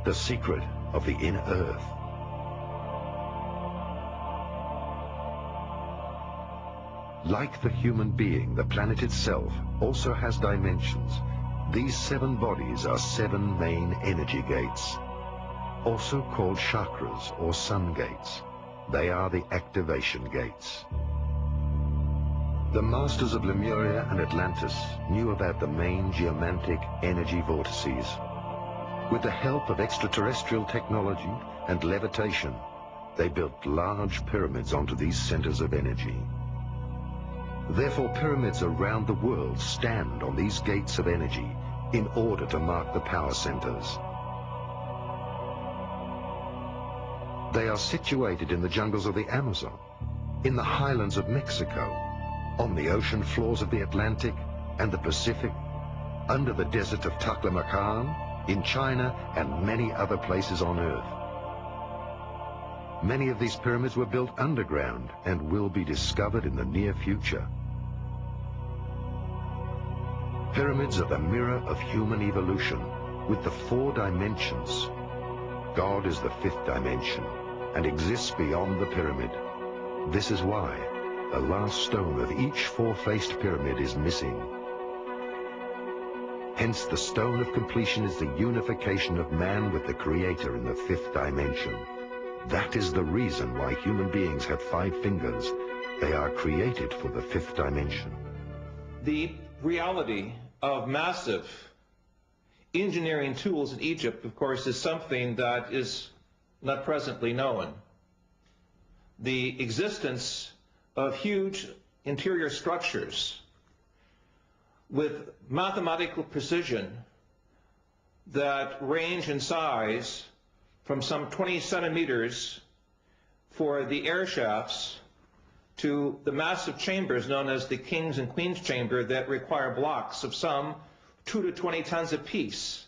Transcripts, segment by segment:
the secret of the inner earth. Like the human being, the planet itself also has dimensions. These 7 bodies are 7 main energy gates, also called chakras or sun gates. They are the activation gates. The masters of Lemuria and Atlantis knew about the main geomantic energy vortices. With the help of extraterrestrial technology and levitation, they built large pyramids onto these centers of energy. Therefore, pyramids around the world stand on these gates of energy in order to mark the power centers. They are situated in the jungles of the Amazon, in the highlands of Mexico, on the ocean floors of the Atlantic and the Pacific, under the desert of Taklamakan, in China, and many other places on Earth. Many of these pyramids were built underground and will be discovered in the near future. Pyramids are the mirror of human evolution, with the 4 dimensions. God is the 5th dimension and exists beyond the pyramid. This is why the last stone of each 4-faced pyramid is missing. Hence, the stone of completion is the unification of man with the Creator in the 5th dimension. That is the reason why human beings have 5 fingers. They are created for the 5th dimension. The reality of massive engineering tools in Egypt, of course, is something that is not presently known. The existence of huge interior structures with mathematical precision that range in size from some 20 centimeters for the air shafts to the massive chambers known as the King's and Queen's Chamber that require blocks of some 2 to 20 tons apiece,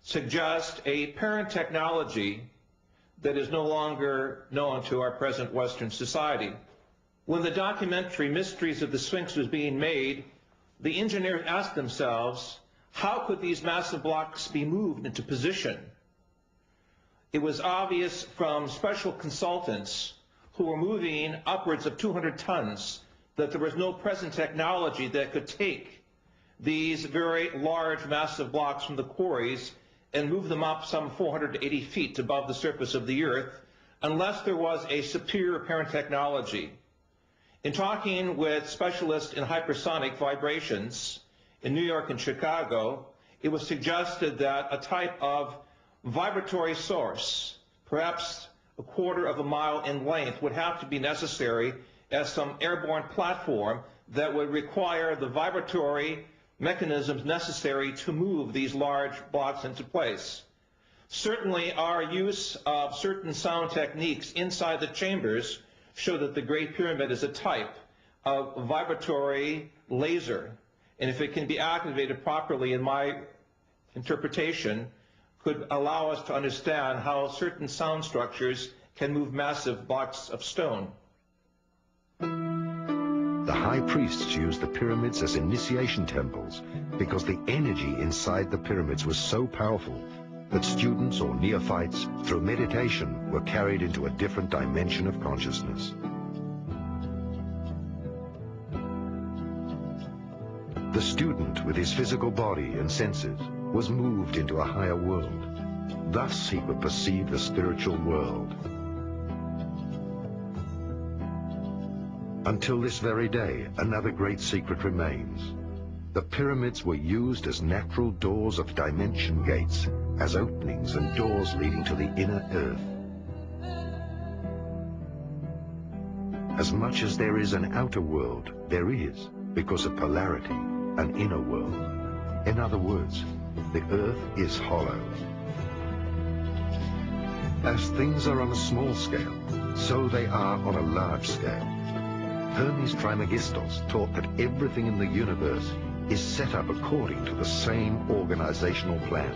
suggest a parent technology that is no longer known to our present Western society. When the documentary Mysteries of the Sphinx was being made, the engineers asked themselves, how could these massive blocks be moved into position? It was obvious from special consultants who were moving upwards of 200 tons that there was no present technology that could take these very large, massive blocks from the quarries and move them up some 480 feet above the surface of the earth unless there was a superior parent technology. In talking with specialists in hypersonic vibrations in New York and Chicago, it was suggested that a type of vibratory source, perhaps a quarter of a mile in length, would have to be necessary as some airborne platform that would require the vibratory mechanisms necessary to move these large blocks into place. Certainly, our use of certain sound techniques inside the chambers show that the Great Pyramid is a type of vibratory laser, and if it can be activated properly, in my interpretation, could allow us to understand how certain sound structures can move massive blocks of stone. The high priests used the pyramids as initiation temples because the energy inside the pyramids was so powerful that students or neophytes, through meditation, were carried into a different dimension of consciousness. The student, with his physical body and senses, was moved into a higher world. Thus he could perceive the spiritual world. Until this very day, another great secret remains. The pyramids were used as natural doors of dimension gates, as openings and doors leading to the inner earth. As much as there is an outer world, there is, because of polarity, an inner world. In other words, the earth is hollow. As things are on a small scale, so they are on a large scale. Hermes Trismegistus taught that everything in the universe is set up according to the same organizational plan.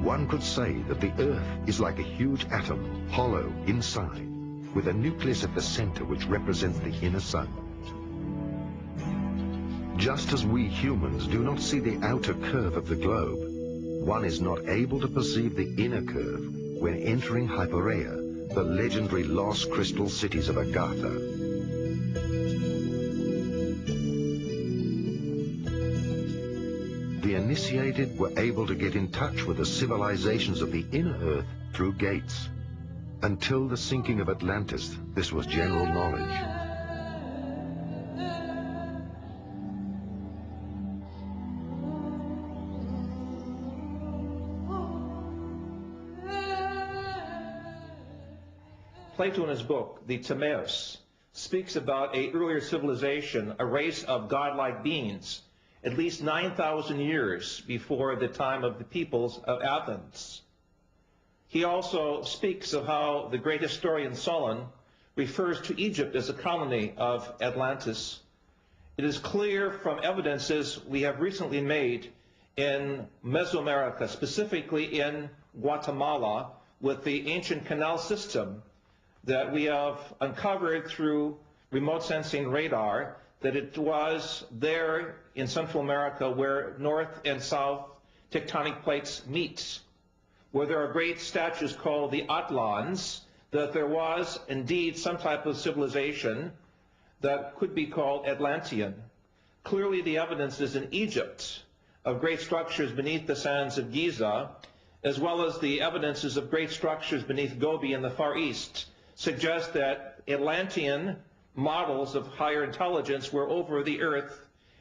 One could say that the Earth is like a huge atom, hollow inside, with a nucleus at the center which represents the inner sun. Just as we humans do not see the outer curve of the globe, one is not able to perceive the inner curve when entering Hypereia, the legendary lost crystal cities of Agartha. The initiated were able to get in touch with the civilizations of the inner Earth through gates. Until the sinking of Atlantis, this was general knowledge. Plato in his book, the Timaeus, speaks about an earlier civilization, a race of godlike beings, at least 9,000 years before the time of the peoples of Athens. He also speaks of how the great historian Solon refers to Egypt as a colony of Atlantis. It is clear from evidences we have recently made in Mesoamerica, specifically in Guatemala, with the ancient canal system that we have uncovered through remote sensing radar, that it was there in Central America where north and south tectonic plates meet, where there are great statues called the Atlans, that there was indeed some type of civilization that could be called Atlantean. Clearly the evidence is in Egypt of great structures beneath the sands of Giza, as well as the evidences of great structures beneath Gobi in the Far East, suggest that Atlantean models of higher intelligence were over the earth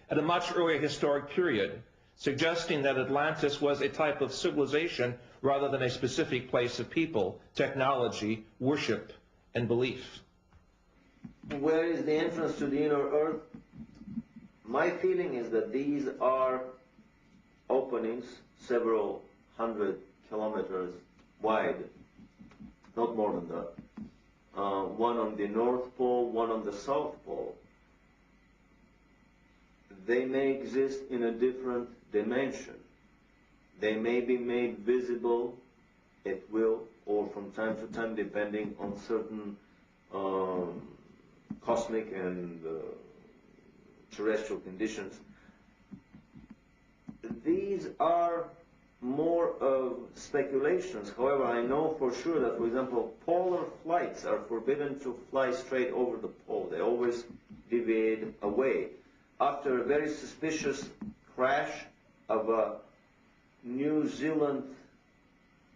at a much earlier historic period, suggesting that Atlantis was a type of civilization rather than a specific place of people, technology, worship, and belief. Where is the entrance to the inner earth? My feeling is that these are openings several 100 kilometers wide, not more than that. One on the North Pole, one on the South Pole. They may exist in a different dimension. They may be made visible at will or from time to time, depending on certain cosmic and terrestrial conditions. These are more of speculations. However, I know for sure that, for example, polar flights are forbidden to fly straight over the pole. They always deviate away. After a very suspicious crash of a New Zealand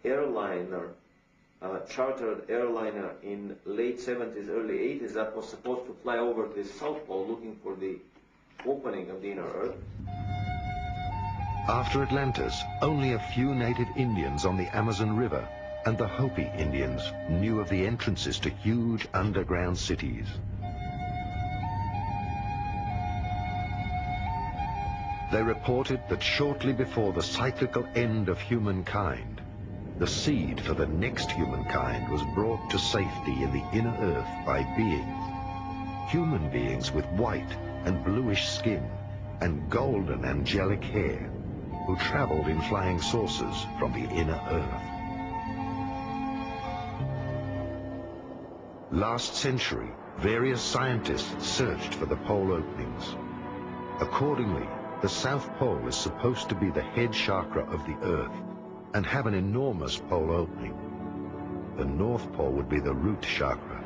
airliner, chartered airliner in late 70s, early 80s, that was supposed to fly over the South Pole looking for the opening of the inner Earth. After Atlantis, only a few native Indians on the Amazon River and the Hopi Indians knew of the entrances to huge underground cities. They reported that shortly before the cyclical end of humankind, the seed for the next humankind was brought to safety in the inner earth by human beings with white and bluish skin and golden angelic hair, who traveled in flying saucers from the inner earth. Last century, various scientists searched for the pole openings. Accordingly, the South Pole is supposed to be the head chakra of the Earth and have an enormous pole opening. The North Pole would be the root chakra.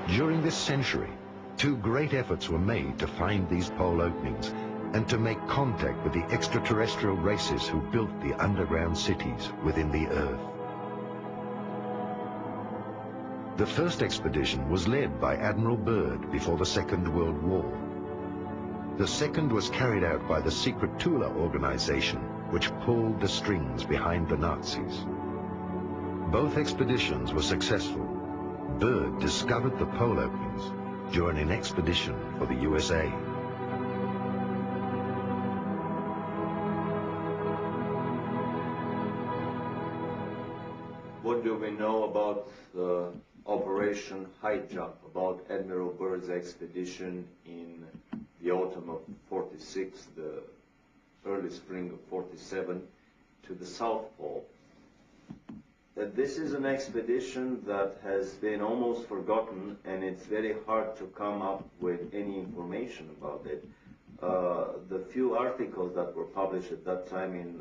During this century, two great efforts were made to find these pole openings and to make contact with the extraterrestrial races who built the underground cities within the Earth. The first expedition was led by Admiral Byrd before the Second World War. The second was carried out by the secret Tula organization, which pulled the strings behind the Nazis. Both expeditions were successful. Byrd discovered the pole openings during an expedition for the USA. What do we know about Operation High Jump, about Admiral Byrd's expedition in the autumn of 46, the early spring of 47, to the South Pole? That this is an expedition that has been almost forgotten, and it's very hard to come up with any information about it. the few articles that were published at that time in,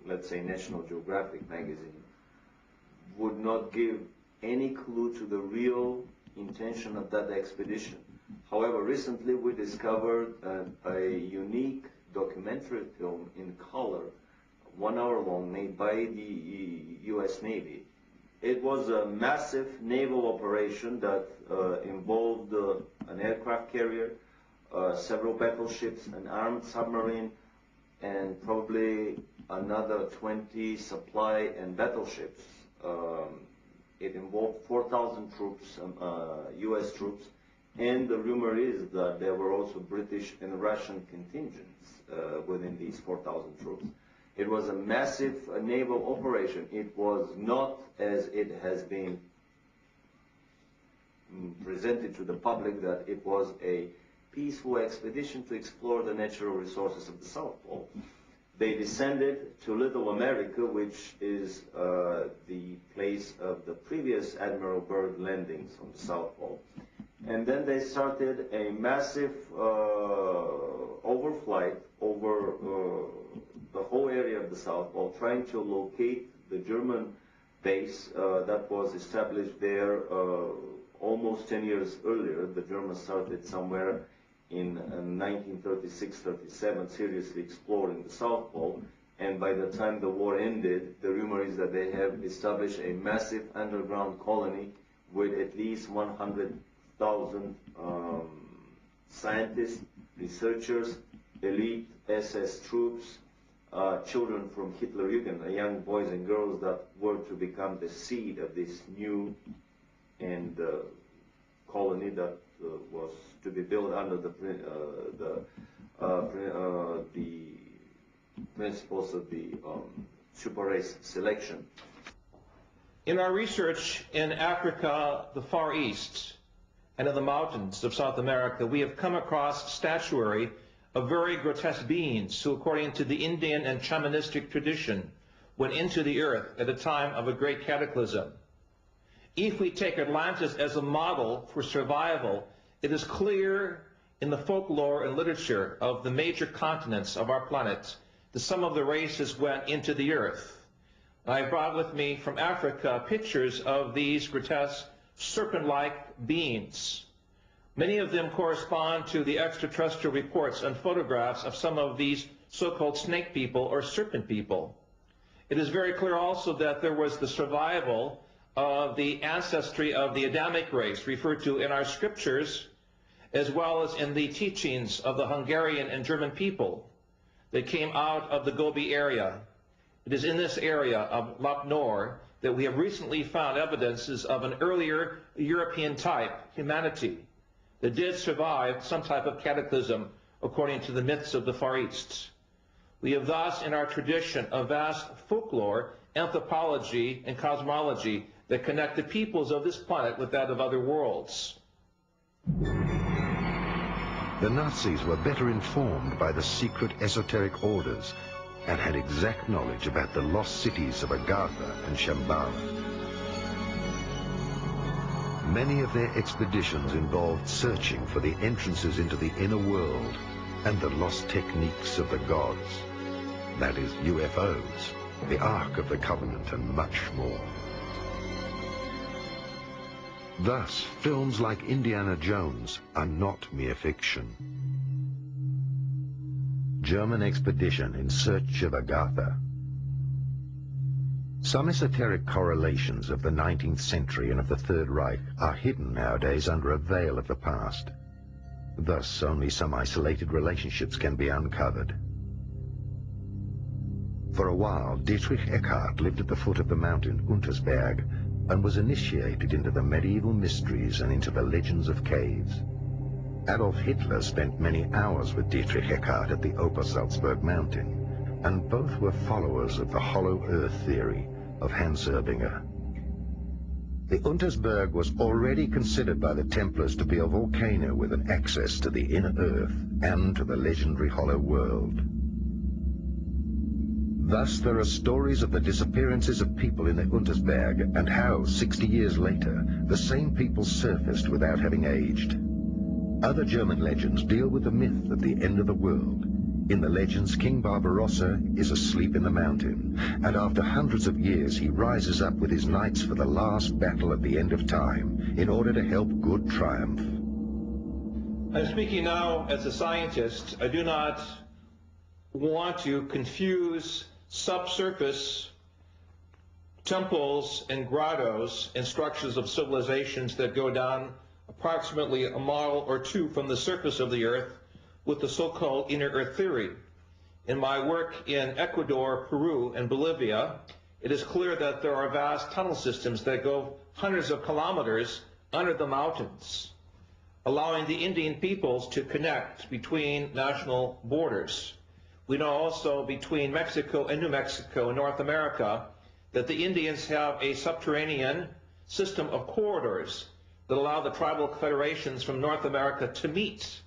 let's say, National Geographic magazine would not give any clue to the real intention of that expedition. However, recently we discovered a unique documentary film in color, 1 hour long, made by the U.S. Navy. It was a massive naval operation that involved an aircraft carrier, several battleships, an armed submarine, and probably another 20 supply and battleships. It involved 4,000 troops, U.S. troops, and the rumor is that there were also British and Russian contingents within these 4,000 troops. It was a massive naval operation. It was not, as it has been presented to the public, that it was a peaceful expedition to explore the natural resources of the South Pole. They descended to Little America, which is the place of the previous Admiral Byrd landings on the South Pole. And then they started a massive overflight over the whole area of the South Pole, trying to locate the German base that was established there almost 10 years earlier. The Germans started somewhere in 1936-37 seriously exploring the South Pole, and by the time the war ended, the rumor is that they have established a massive underground colony with at least 100,000 scientists, researchers, elite SS troops, children from Hitlerjugend, young boys and girls that were to become the seed of this new and colony that was to be built under the principles of the super race selection. In our research in Africa, the Far East, and in the mountains of South America, we have come across statuary of very grotesque beings who, according to the Indian and shamanistic tradition, went into the earth at a time of a great cataclysm. If we take Atlantis as a model for survival, it is clear in the folklore and literature of the major continents of our planet that some of the races went into the earth. I brought with me from Africa pictures of these grotesque serpent-like beings. Many of them correspond to the extraterrestrial reports and photographs of some of these so-called snake people or serpent people. It is very clear also that there was the survival of the ancestry of the Adamic race referred to in our scriptures, as well as in the teachings of the Hungarian and German people that came out of the Gobi area. It is in this area of Lap Nor that we have recently found evidences of an earlier European type humanity that did survive some type of cataclysm according to the myths of the Far East. We have thus in our tradition a vast folklore, anthropology, and cosmology that connect the peoples of this planet with that of other worlds. The Nazis were better informed by the secret esoteric orders and had exact knowledge about the lost cities of Agartha and Shambhala. Many of their expeditions involved searching for the entrances into the inner world and the lost techniques of the gods. That is, UFOs, the Ark of the Covenant, and much more. Thus, films like Indiana Jones are not mere fiction. German expedition in search of Agartha. Some esoteric correlations of the 19th century and of the Third Reich are hidden nowadays under a veil of the past. Thus, only some isolated relationships can be uncovered. For a while, Dietrich Eckart lived at the foot of the mountain Untersberg and was initiated into the medieval mysteries and into the legends of caves. Adolf Hitler spent many hours with Dietrich Eckart at the Obersalzberg mountain, and both were followers of the hollow earth theory of Hans Erbinger. The Untersberg was already considered by the Templars to be a volcano with an access to the inner earth and to the legendary hollow world. Thus, there are stories of the disappearances of people in the Untersberg and how, 60 years later, the same people surfaced without having aged. Other German legends deal with the myth of the end of the world. In the legends, King Barbarossa is asleep in the mountain, and after hundreds of years he rises up with his knights for the last battle at the end of time, in order to help good triumph. I'm speaking now as a scientist. I do not want to confuse subsurface temples and grottos and structures of civilizations that go down approximately a mile or two from the surface of the Earth with the so-called inner Earth theory. In my work in Ecuador, Peru, and Bolivia, it is clear that there are vast tunnel systems that go hundreds of kilometers under the mountains, allowing the Indian peoples to connect between national borders. We know also between Mexico and New Mexico in North America that the Indians have a subterranean system of corridors that allow the tribal federations from North America to meet,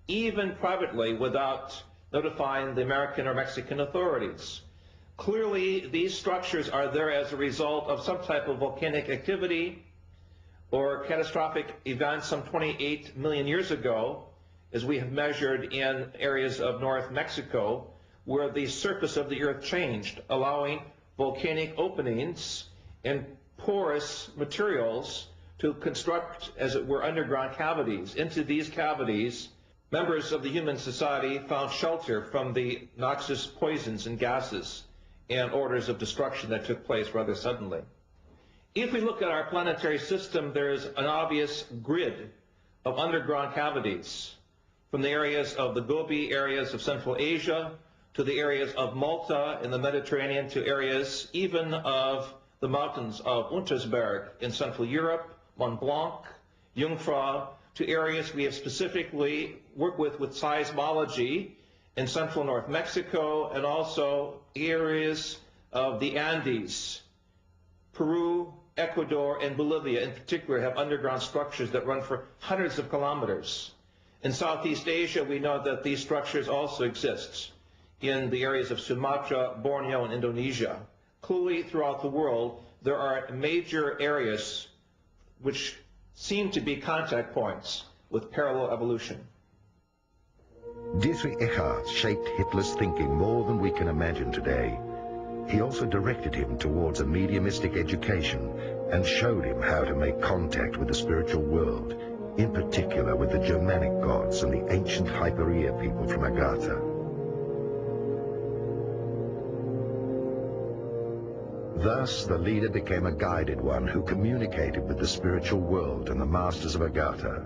even privately, without notifying the American or Mexican authorities. Clearly, these structures are there as a result of some type of volcanic activity or catastrophic events some 28 million years ago, as we have measured in areas of North Mexico, where the surface of the Earth changed, allowing volcanic openings and porous materials to construct, as it were, underground cavities. Into these cavities, members of the human society found shelter from the noxious poisons and gases and orders of destruction that took place rather suddenly. If we look at our planetary system, there is an obvious grid of underground cavities, from the areas of the Gobi areas of Central Asia to the areas of Malta in the Mediterranean to areas even of the mountains of Untersberg in Central Europe, Mont Blanc, Jungfrau, to areas we have specifically worked with seismology in central North Mexico, and also areas of the Andes. Peru, Ecuador, and Bolivia in particular have underground structures that run for hundreds of kilometers. In Southeast Asia, we know that these structures also exist in the areas of Sumatra, Borneo, and Indonesia. Clearly, throughout the world, there are major areas which seem to be contact points with parallel evolution. Dietrich Eckart shaped Hitler's thinking more than we can imagine today. He also directed him towards a mediumistic education and showed him how to make contact with the spiritual world, in particular with the Germanic gods and the ancient Hyperia people from Agartha. Thus, the leader became a guided one who communicated with the spiritual world and the masters of Agartha.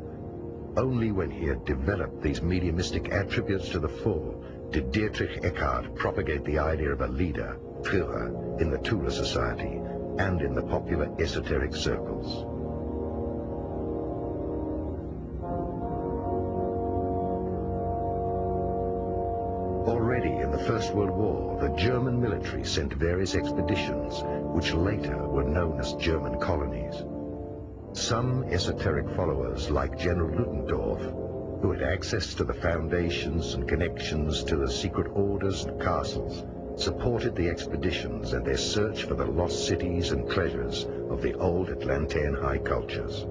Only when he had developed these mediumistic attributes to the full did Dietrich Eckart propagate the idea of a leader, Führer, in the Tula Society and in the popular esoteric circles. Already in the First World War, the German military sent various expeditions, which later were known as German colonies. Some esoteric followers, like General Ludendorff, who had access to the foundations and connections to the secret orders and castles, supported the expeditions and their search for the lost cities and treasures of the old Atlantean high cultures.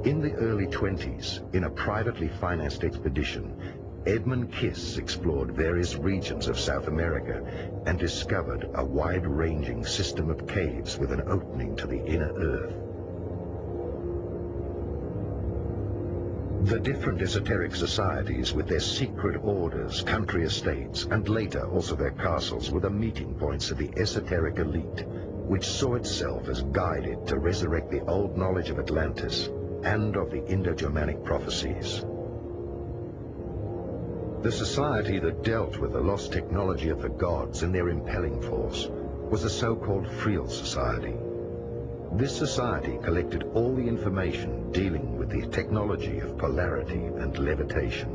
In the early 20s, in a privately financed expedition, Edmund Kiss explored various regions of South America and discovered a wide-ranging system of caves with an opening to the inner earth. The different esoteric societies with their secret orders, country estates, and later also their castles were the meeting points of the esoteric elite, which saw itself as guided to resurrect the old knowledge of Atlantis and of the Indo-Germanic prophecies. The society that dealt with the lost technology of the gods and their impelling force was the so-called Friel Society. This society collected all the information dealing with the technology of polarity and levitation.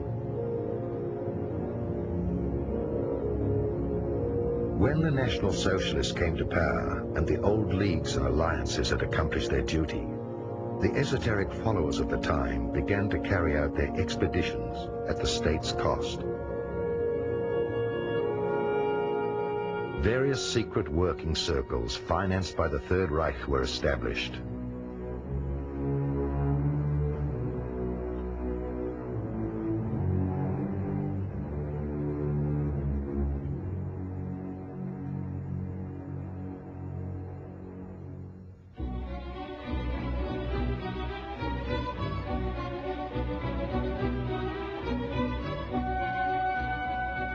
When the National Socialists came to power and the old leagues and alliances had accomplished their duty, the esoteric followers of the time began to carry out their expeditions at the state's cost. Various secret working circles financed by the Third Reich were established.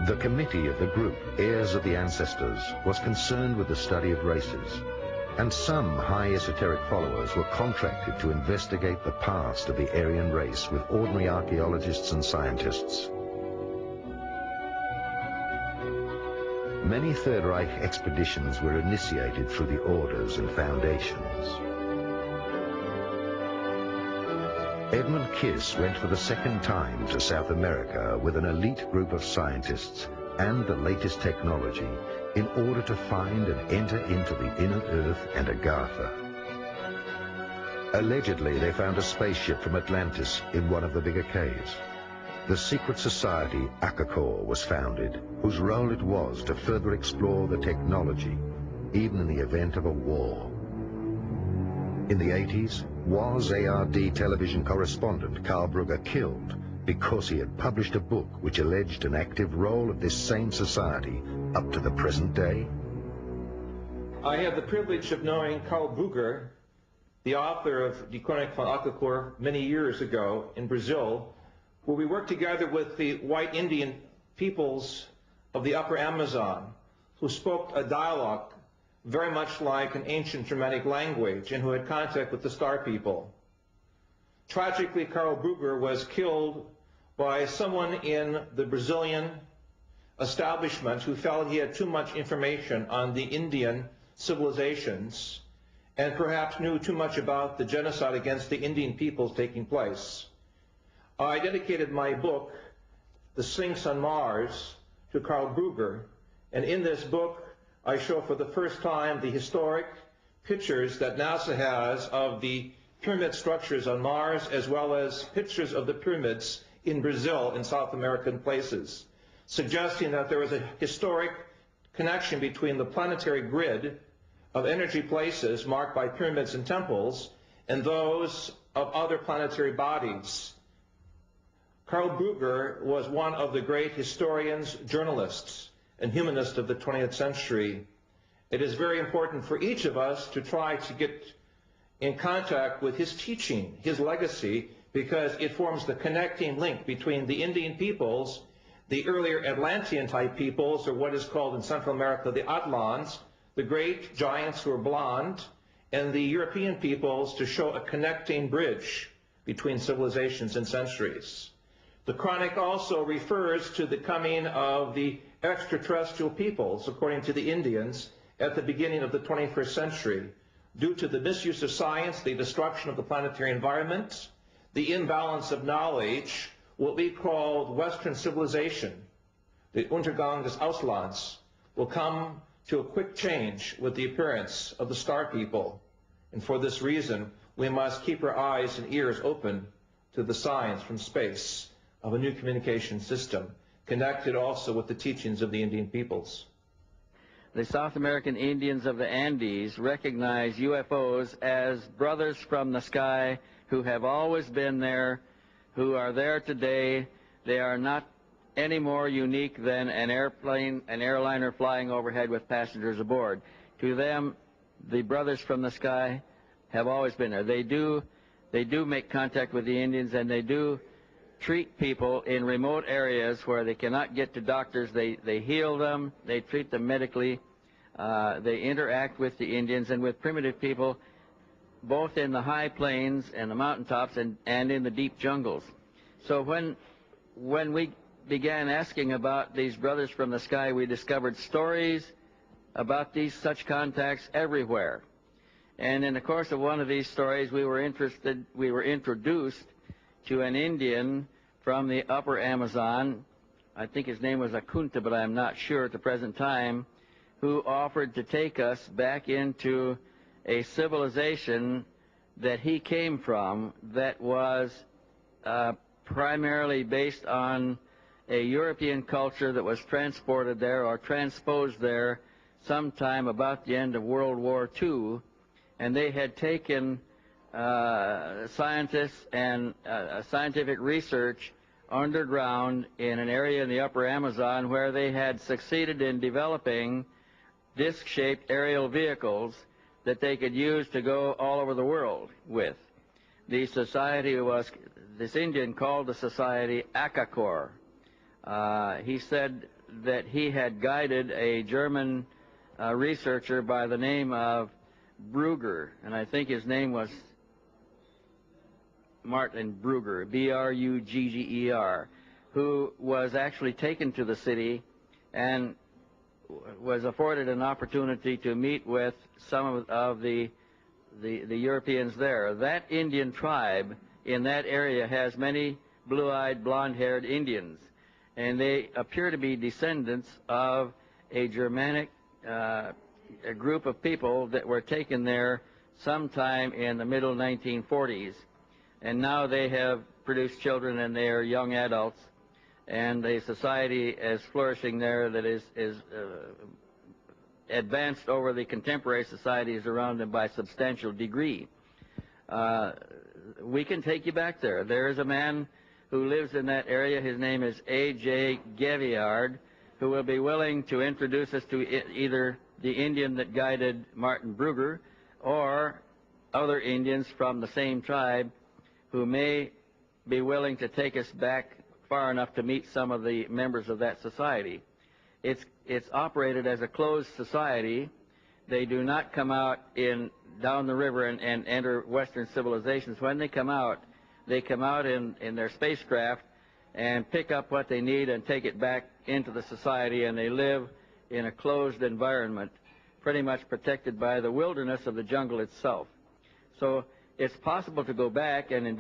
The committee of the group, Heirs of the Ancestors, was concerned with the study of races, and some high esoteric followers were contracted to investigate the past of the Aryan race with ordinary archaeologists and scientists. Many Third Reich expeditions were initiated through the orders and foundations. Edmund Kiss went for the second time to South America with an elite group of scientists and the latest technology in order to find and enter into the inner earth and Agartha. Allegedly, they found a spaceship from Atlantis in one of the bigger caves. The secret society Akakor was founded, whose role it was to further explore the technology, even in the event of a war. In the 80s, was ARD television correspondent Karl Brugger killed because he had published a book which alleged an active role of this same society up to the present day? I had the privilege of knowing Karl Brugger, the author of Die Chronik von Akakor, many years ago in Brazil, where we worked together with the white Indian peoples of the upper Amazon, who spoke a dialogue very much like an ancient Germanic language and who had contact with the Star people. Tragically, Karl Brugger was killed by someone in the Brazilian establishment who felt he had too much information on the Indian civilizations and perhaps knew too much about the genocide against the Indian peoples taking place. I dedicated my book, The Sphinx on Mars, to Karl Brugger, and in this book I show for the first time the historic pictures that NASA has of the pyramid structures on Mars, as well as pictures of the pyramids in Brazil and South American places, suggesting that there was a historic connection between the planetary grid of energy places marked by pyramids and temples and those of other planetary bodies. Karl Brugger was one of the great historians, journalists, and humanists of the 20th century. It is very important for each of us to try to get in contact with his teaching, his legacy, because it forms the connecting link between the Indian peoples, the earlier Atlantean-type peoples, or what is called in Central America the Atlans, the great giants who are blonde, and the European peoples, to show a connecting bridge between civilizations and centuries. The Chronic also refers to the coming of the extraterrestrial peoples, according to the Indians, at the beginning of the 21st century, due to the misuse of science, the destruction of the planetary environment, the imbalance of knowledge, what we call Western civilization, the Untergang des Auslands, will come to a quick change with the appearance of the star people. And for this reason, we must keep our eyes and ears open to the signs from space of a new communication system, connected also with the teachings of the Indian peoples. The South American Indians of the Andes recognize UFOs as brothers from the sky who have always been there, who are there today. They are not any more unique than an airliner flying overhead with passengers aboard. To them, the brothers from the sky have always been there. They do make contact with the Indians, and they do treat people in remote areas where they cannot get to doctors. They heal them, they treat them medically, they interact with the Indians and with primitive people, both in the high plains and the mountaintops and in the deep jungles. So when we began asking about these brothers from the sky, we discovered stories about such contacts everywhere. And in the course of one of these stories, we were introduced to an Indian from the upper Amazon. I think his name was Akunta, but I'm not sure at the present time, who offered to take us back into a civilization that he came from that was primarily based on a European culture that was transported there or transposed there sometime about the end of World War II, and they had taken scientists and scientific research underground in an area in the upper Amazon where they had succeeded in developing disc-shaped aerial vehicles that they could use to go all over the world with. The society was, this Indian called the society Akakor. He said that he had guided a German researcher by the name of Brugger, and I think his name was Martin Brugger, B-R-U-G-G-E-R, who was actually taken to the city and was afforded an opportunity to meet with some of the Europeans there. That Indian tribe in that area has many blue-eyed, blonde-haired Indians, and they appear to be descendants of a Germanic a group of people that were taken there sometime in the middle 1940s. And now they have produced children and they are young adults, and the society is flourishing there that is advanced over the contemporary societies around them by a substantial degree. We can take you back there. There is a man who lives in that area. His name is A.J. Gaviard, who will be willing to introduce us to either the Indian that guided Martin Brugger or other Indians from the same tribe who may be willing to take us back far enough to meet some of the members of that society. It's operated as a closed society. They do not come out down the river and enter Western civilizations. When they come out in their spacecraft and pick up what they need and take it back into the society, and they live in a closed environment, pretty much protected by the wilderness of the jungle itself. So it's possible to go back and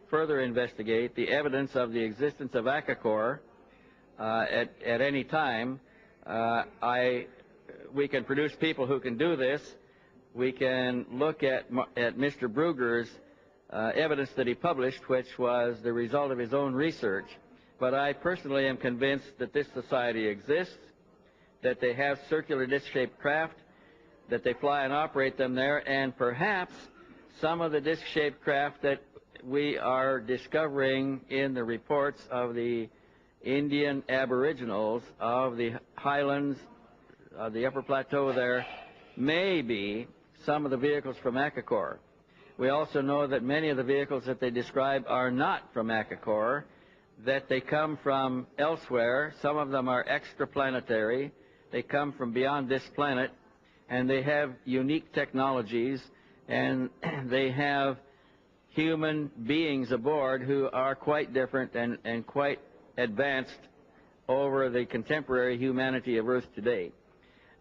further investigate the evidence of the existence of Akakor at any time. We can produce people who can do this. We can look at Mr. Brugger's evidence that he published, which was the result of his own research. But I personally am convinced that this society exists, that they have circular disc-shaped craft, that they fly and operate them there, and perhaps some of the disc-shaped craft that we are discovering in the reports of the Indian aboriginals of the highlands, the upper plateau there, may be some of the vehicles from Akakor. We also know that many of the vehicles that they describe are not from Akakor, that they come from elsewhere. Some of them are extraplanetary. They come from beyond this planet, and they have unique technologies, and they have human beings aboard who are quite different and quite advanced over the contemporary humanity of Earth today.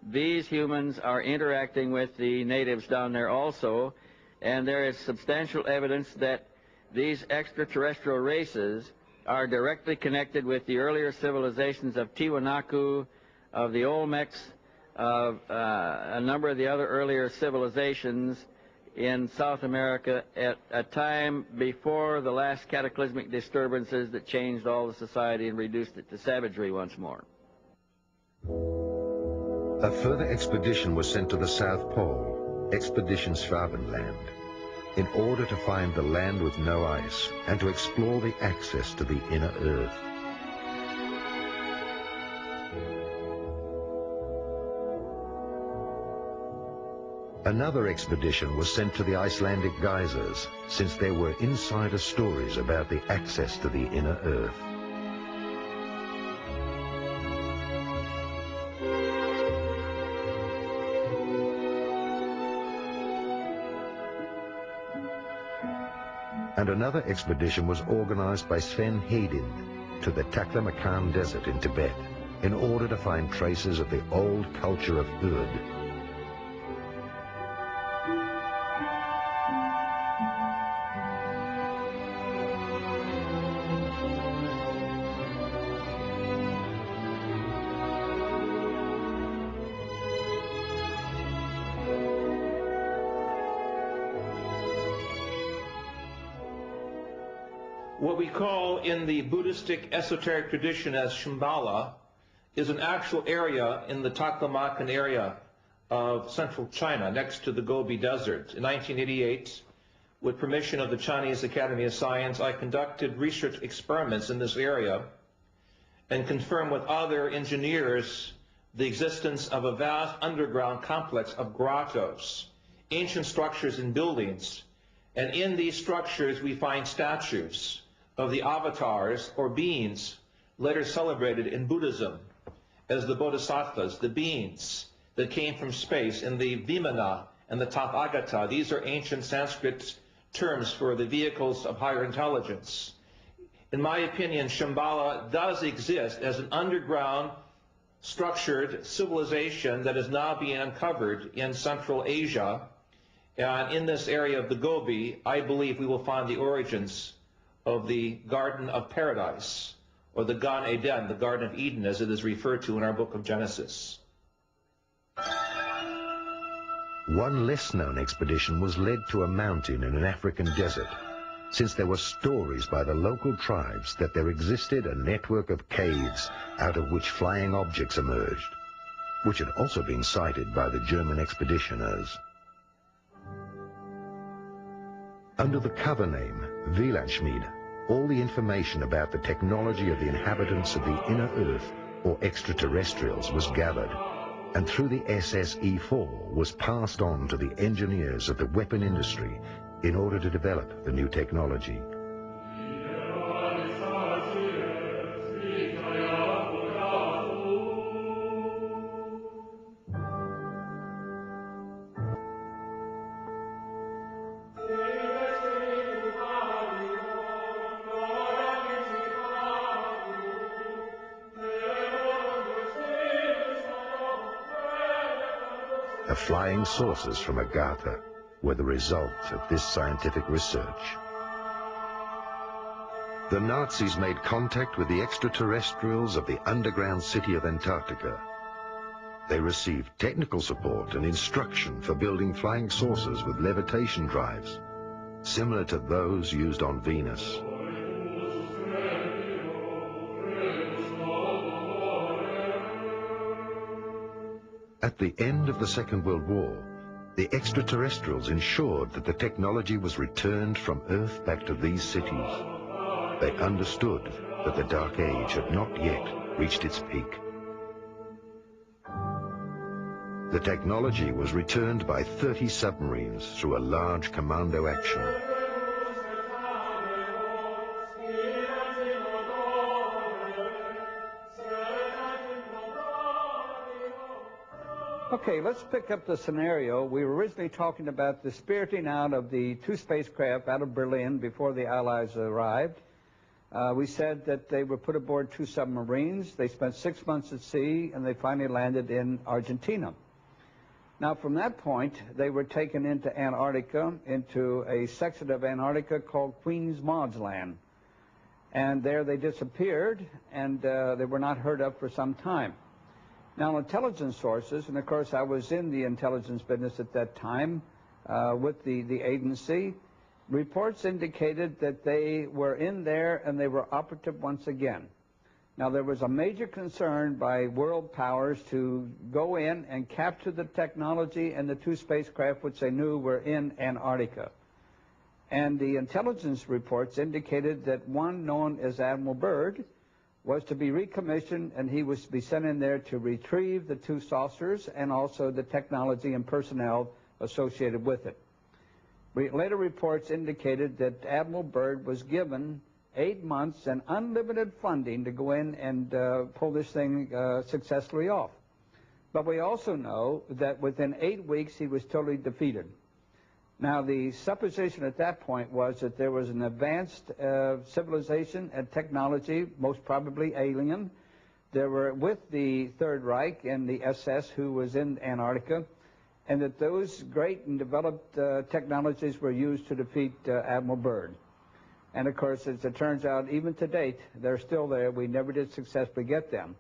These humans are interacting with the natives down there also, and there is substantial evidence that these extraterrestrial races are directly connected with the earlier civilizations of Tiwanaku, of the Olmecs, of a number of the other earlier civilizations in South America at a time before the last cataclysmic disturbances that changed all the society and reduced it to savagery once more. A further expedition was sent to the South Pole, Expedition Schwabenland, in order to find the land with no ice and to explore the access to the inner Earth. Another expedition was sent to the Icelandic geysers, since there were insider stories about the access to the inner Earth. And another expedition was organized by Sven Hedin to the Taklamakan Desert in Tibet in order to find traces of the old culture of Urd. What we call in the Buddhistic esoteric tradition as Shambhala is an actual area in the Taklamakan area of central China next to the Gobi Desert. In 1988, with permission of the Chinese Academy of Science, I conducted research experiments in this area and confirmed with other engineers the existence of a vast underground complex of grottos, ancient structures and buildings. And in these structures we find statues of the avatars or beings later celebrated in Buddhism. as the bodhisattvas, the beings that came from space, and the Vimana and the Tathagata. These are ancient Sanskrit terms for the vehicles of higher intelligence. In my opinion, Shambhala does exist as an underground structured civilization that is now being uncovered in Central Asia. And in this area of the Gobi, I believe we will find the origins of the Garden of Paradise, or the Gan Eden, the Garden of Eden, as it is referred to in our book of Genesis. One less-known expedition was led to a mountain in an African desert, since there were stories by the local tribes that there existed a network of caves out of which flying objects emerged, which had also been cited by the German expeditioners. Under the cover name Wielandschmied, all the information about the technology of the inhabitants of the inner Earth, or extraterrestrials, was gathered, and through the SSE-4 was passed on to the engineers of the weapon industry in order to develop the new technology. The flying saucers from Agartha were the result of this scientific research. The Nazis made contact with the extraterrestrials of the underground city of Antarctica. They received technical support and instruction for building flying saucers with levitation drives, similar to those used on Venus. At the end of the Second World War, the extraterrestrials ensured that the technology was returned from Earth back to these cities. They understood that the Dark Age had not yet reached its peak. The technology was returned by 30 submarines through a large commando action. Okay, let's pick up the scenario. We were originally talking about the spiriting out of the two spacecraft out of Berlin before the Allies arrived. We said that they were put aboard two submarines. They spent 6 months at sea, and they finally landed in Argentina. Now, from that point, they were taken into Antarctica, into a section of Antarctica called Queen's Maud's Land. And there they disappeared, and they were not heard of for some time. Now, intelligence sources, and of course I was in the intelligence business at that time with the agency, reports indicated that they were in there and they were operative once again. Now, there was a major concern by world powers to go in and capture the technology and the two spacecraft which they knew were in Antarctica. And the intelligence reports indicated that one known as Admiral Byrd was to be recommissioned, and he was to be sent in there to retrieve the two saucers and also the technology and personnel associated with it. Later reports indicated that Admiral Byrd was given 8 months and unlimited funding to go in and pull this thing successfully off. But we also know that within 8 weeks he was totally defeated. Now, the supposition at that point was that there was an advanced civilization and technology, most probably alien. There were with the Third Reich and the SS who was in Antarctica, and that those great and developed technologies were used to defeat Admiral Byrd. And of course, as it turns out, even to date, they're still there. We never did successfully get them.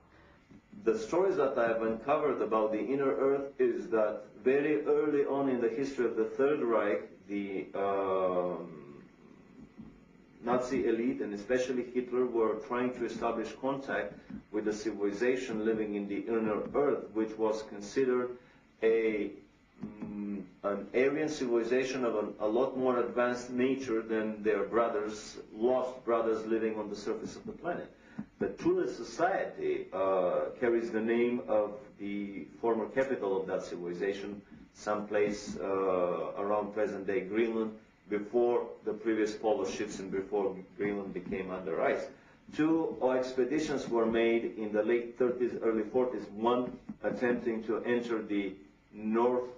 The stories that I have uncovered about the inner Earth is that very early on in the history of the Third Reich, the Nazi elite, and especially Hitler, were trying to establish contact with the civilization living in the inner Earth, which was considered an Aryan civilization of a lot more advanced nature than their brothers, lost brothers living on the surface of the planet. The Thule Society carries the name of the former capital of that civilization, someplace around present-day Greenland, before the previous polar shifts and before Greenland became under ice. Two expeditions were made in the late 30s, early 40s. One attempting to enter the North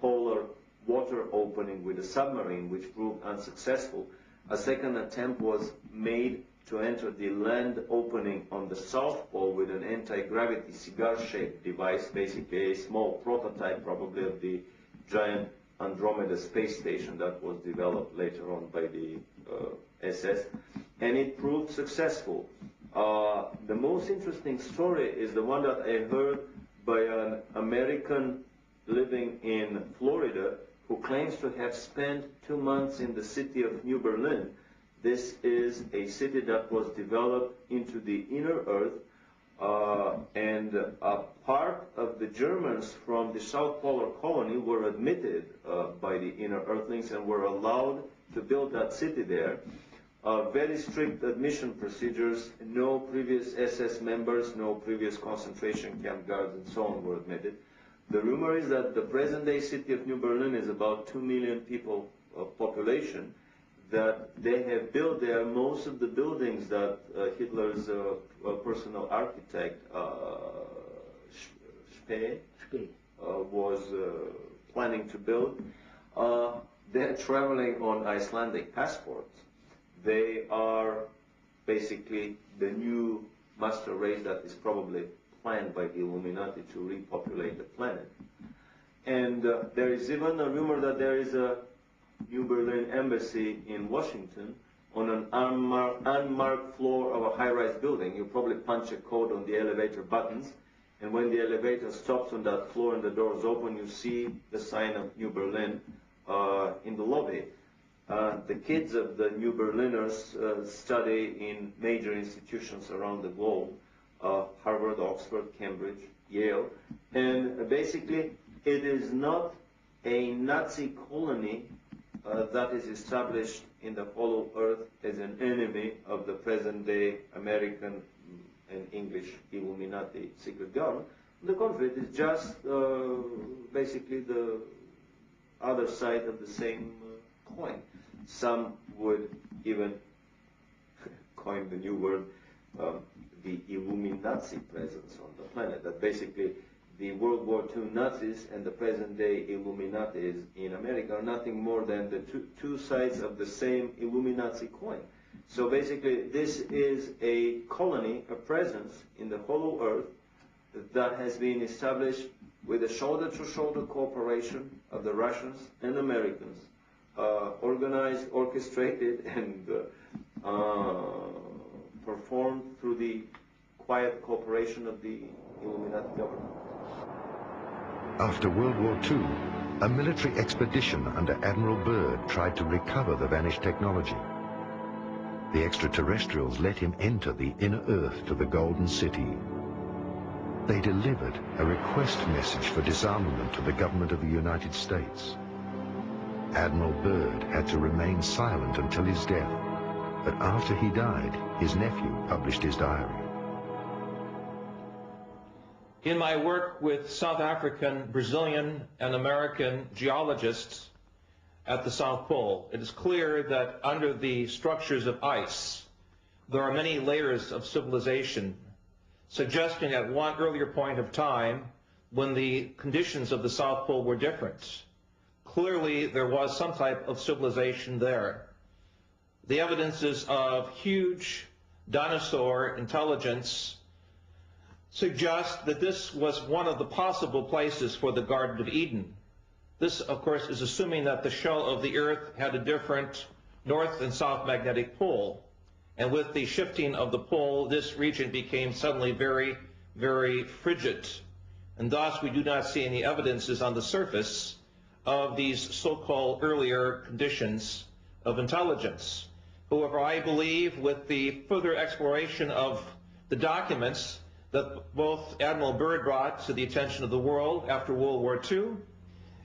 Polar water opening with a submarine, which proved unsuccessful. A second attempt was made to enter the land opening on the South Pole with an anti-gravity cigar-shaped device, basically a small prototype probably of the giant Andromeda space station that was developed later on by the SS, and it proved successful. The most interesting story is the one that I heard by an American living in Florida who claims to have spent 2 months in the city of New Berlin. This is a city that was developed into the inner earth, and a part of the Germans from the South Polar colony were admitted by the inner earthlings and were allowed to build that city there. Very strict admission procedures, no previous SS members, no previous concentration camp guards and so on were admitted. The rumor is that the present-day city of New Berlin is about 2 million people of population, that they have built there most of the buildings that Hitler's personal architect, Speer, was planning to build. They're traveling on Icelandic passports. They are basically the new master race that is probably planned by the Illuminati to repopulate the planet. And there is even a rumor that there is a New Berlin embassy in Washington on an unmarked floor of a high-rise building. You probably punch a code on the elevator buttons, and when the elevator stops on that floor and the doors open, you see the sign of New Berlin in the lobby. The kids of the New Berliners study in major institutions around the globe, Harvard, Oxford, Cambridge, Yale, and basically it is not a Nazi colony that is established in the hollow earth as an enemy of the present-day American and English Illuminati secret government. The conflict is just basically the other side of the same coin. Some would even coin the new word, the Illuminati presence on the planet, that basically the World War II Nazis and the present-day Illuminatis in America are nothing more than the two sides of the same Illuminati coin. So basically, this is a colony, a presence in the hollow earth that has been established with a shoulder-to-shoulder cooperation of the Russians and Americans, organized, orchestrated, and performed through the quiet cooperation of the Illuminati government. After World War II, a military expedition under Admiral Byrd tried to recover the vanished technology. The extraterrestrials let him enter the inner Earth to the Golden City. They delivered a request message for disarmament to the government of the United States. Admiral Byrd had to remain silent until his death, but after he died, his nephew published his diary. In my work with South African, Brazilian, and American geologists at the South Pole, it is clear that under the structures of ice, there are many layers of civilization, suggesting at one earlier point of time when the conditions of the South Pole were different. Clearly, there was some type of civilization there. The evidences of huge dinosaur intelligence suggest that this was one of the possible places for the Garden of Eden. This, of course, is assuming that the shell of the Earth had a different north and south magnetic pole. And with the shifting of the pole, this region became suddenly very, very frigid. And thus, we do not see any evidences on the surface of these so-called earlier conditions of intelligence. However, I believe with the further exploration of the documents that both Admiral Byrd brought to the attention of the world after World War II,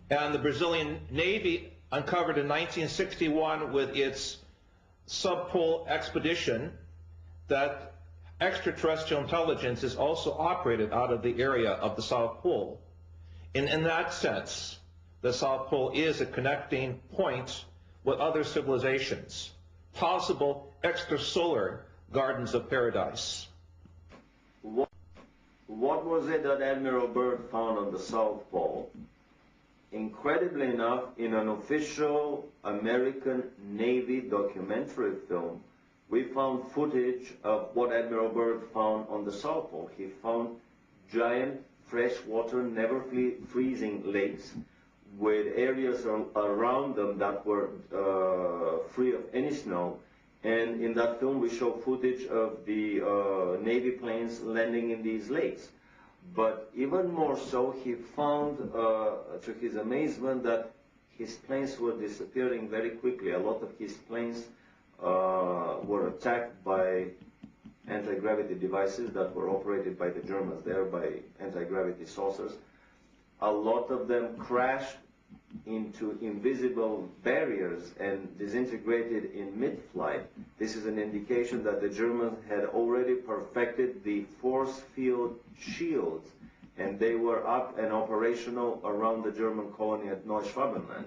and the Brazilian Navy uncovered in 1961 with its subpole expedition, that extraterrestrial intelligence is also operated out of the area of the South Pole. And in that sense, the South Pole is a connecting point with other civilizations, possible extrasolar gardens of paradise. What was it that Admiral Byrd found on the South Pole? Incredibly enough, in an official American Navy documentary film, we found footage of what Admiral Byrd found on the South Pole. He found giant freshwater, never freezing lakes with areas around them that were free of any snow. And in that film, we show footage of the Navy planes landing in these lakes. But even more so, he found, to his amazement, that his planes were disappearing very quickly. A lot of his planes were attacked by anti-gravity devices that were operated by the Germans there, by anti-gravity saucers. A lot of them crashed into invisible barriers and disintegrated in mid-flight. This is an indication that the Germans had already perfected the force field shields, and they were up and operational around the German colony at Neuschwabenland.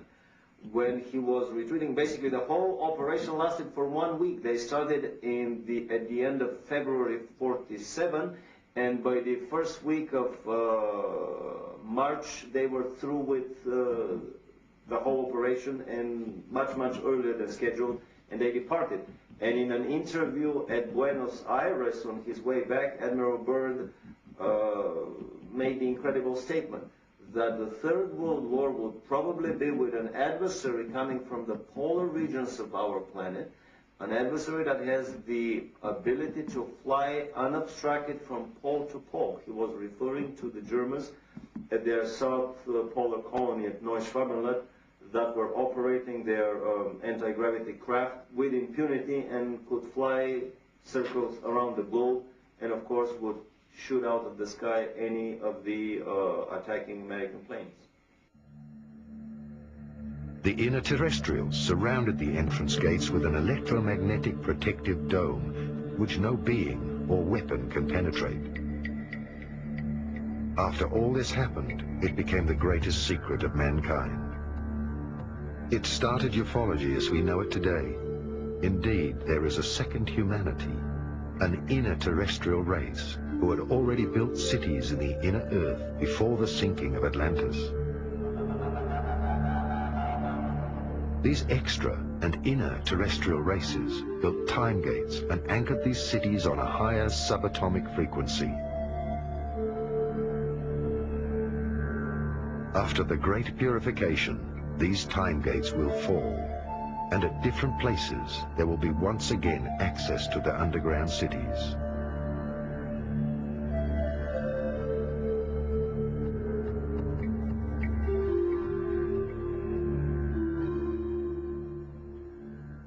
When he was retreating, basically the whole operation lasted for 1 week. They started at the end of February 47, and by the first week of March, they were through with the whole operation, and much earlier than scheduled, and they departed. And in an interview at Buenos Aires on his way back, Admiral Byrd made the incredible statement that the Third World War would probably be with an adversary coming from the polar regions of our planet, an adversary that has the ability to fly unobstructed from pole to pole. He was referring to the Germans at their South Polar colony at Neuschwabenland that were operating their anti-gravity craft with impunity and could fly circles around the globe, and of course would shoot out of the sky any of the attacking American planes. The inner terrestrials surrounded the entrance gates with an electromagnetic protective dome, which no being or weapon can penetrate. After all this happened, it became the greatest secret of mankind. It started ufology as we know it today. Indeed, there is a second humanity, an inner terrestrial race who had already built cities in the inner earth before the sinking of Atlantis. These extra and inner terrestrial races built time gates and anchored these cities on a higher subatomic frequency. After the great purification, these time gates will fall, and at different places there will be once again access to the underground cities.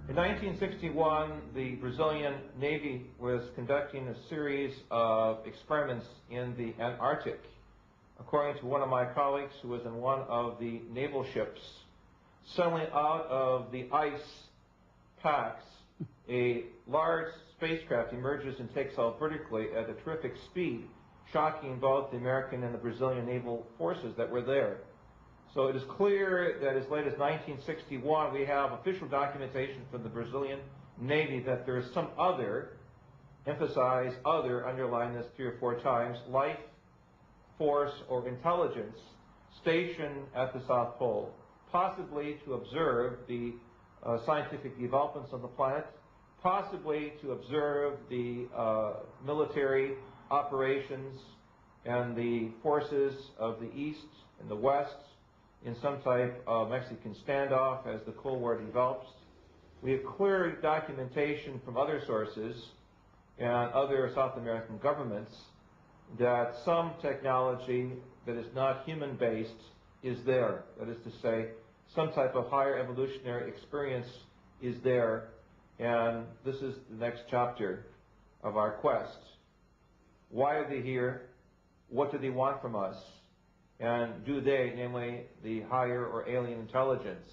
In 1961, the Brazilian Navy was conducting a series of experiments in the Antarctic. According to one of my colleagues who was in one of the naval ships, suddenly out of the ice packs, a large spacecraft emerges and takes off vertically at a terrific speed, shocking both the American and the Brazilian naval forces that were there. So it is clear that as late as 1961, we have official documentation from the Brazilian Navy that there is some other, emphasize other, underline this 3 or 4 times, life force or intelligence stationed at the South Pole, possibly to observe the scientific developments on the planet, possibly to observe the military operations and the forces of the East and the West in some type of Mexican standoff as the Cold War develops. We have clear documentation from other sources and other South American governments that some technology that is not human-based is there. That is to say, some type of higher evolutionary experience is there, and this is the next chapter of our quest. Why are they here? What do they want from us? And do they, namely the higher or alien intelligence,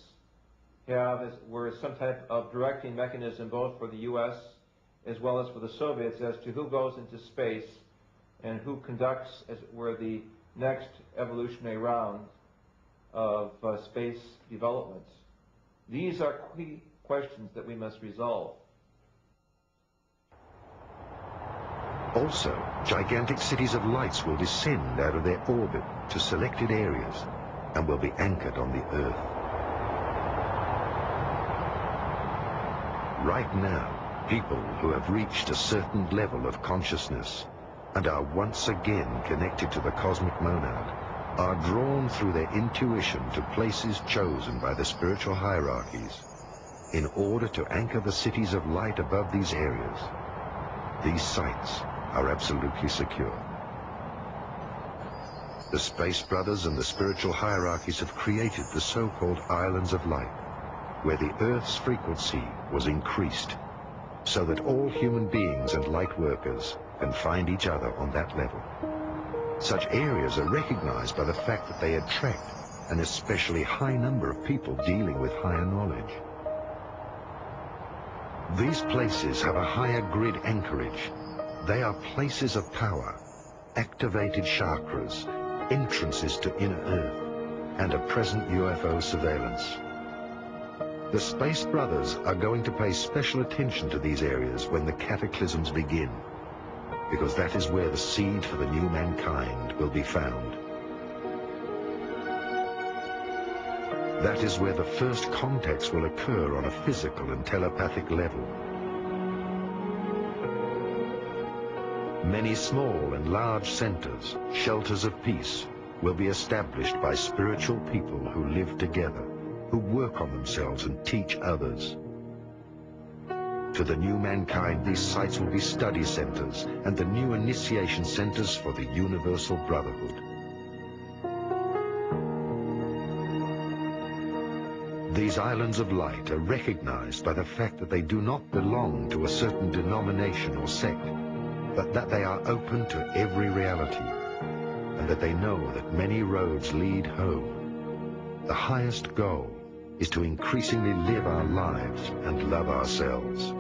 have some type of directing mechanism both for the U.S. as well as for the Soviets as to who goes into space and who conducts, as it were, the next evolutionary round of space development? These are key questions that we must resolve. Also, gigantic cities of lights will descend out of their orbit to selected areas and will be anchored on the Earth. Right now, people who have reached a certain level of consciousness and are once again connected to the cosmic monad are drawn through their intuition to places chosen by the spiritual hierarchies in order to anchor the cities of light above these areas. These sites are absolutely secure. The Space Brothers and the spiritual hierarchies have created the so-called Islands of Light, where the Earth's frequency was increased, so that all human beings and light workers can find each other on that level. Such areas are recognized by the fact that they attract an especially high number of people dealing with higher knowledge. These places have a higher grid anchorage. They are places of power, activated chakras, entrances to inner Earth, and a present UFO surveillance. The Space Brothers are going to pay special attention to these areas when the cataclysms begin, because that is where the seed for the new mankind will be found. That is where the first contacts will occur on a physical and telepathic level. Many small and large centers, shelters of peace, will be established by spiritual people who live together, who work on themselves and teach others. To the new mankind, these sites will be study centers and the new initiation centers for the Universal Brotherhood. These islands of light are recognized by the fact that they do not belong to a certain denomination or sect, but that they are open to every reality, and that they know that many roads lead home. The highest goal is to increasingly live our lives and love ourselves.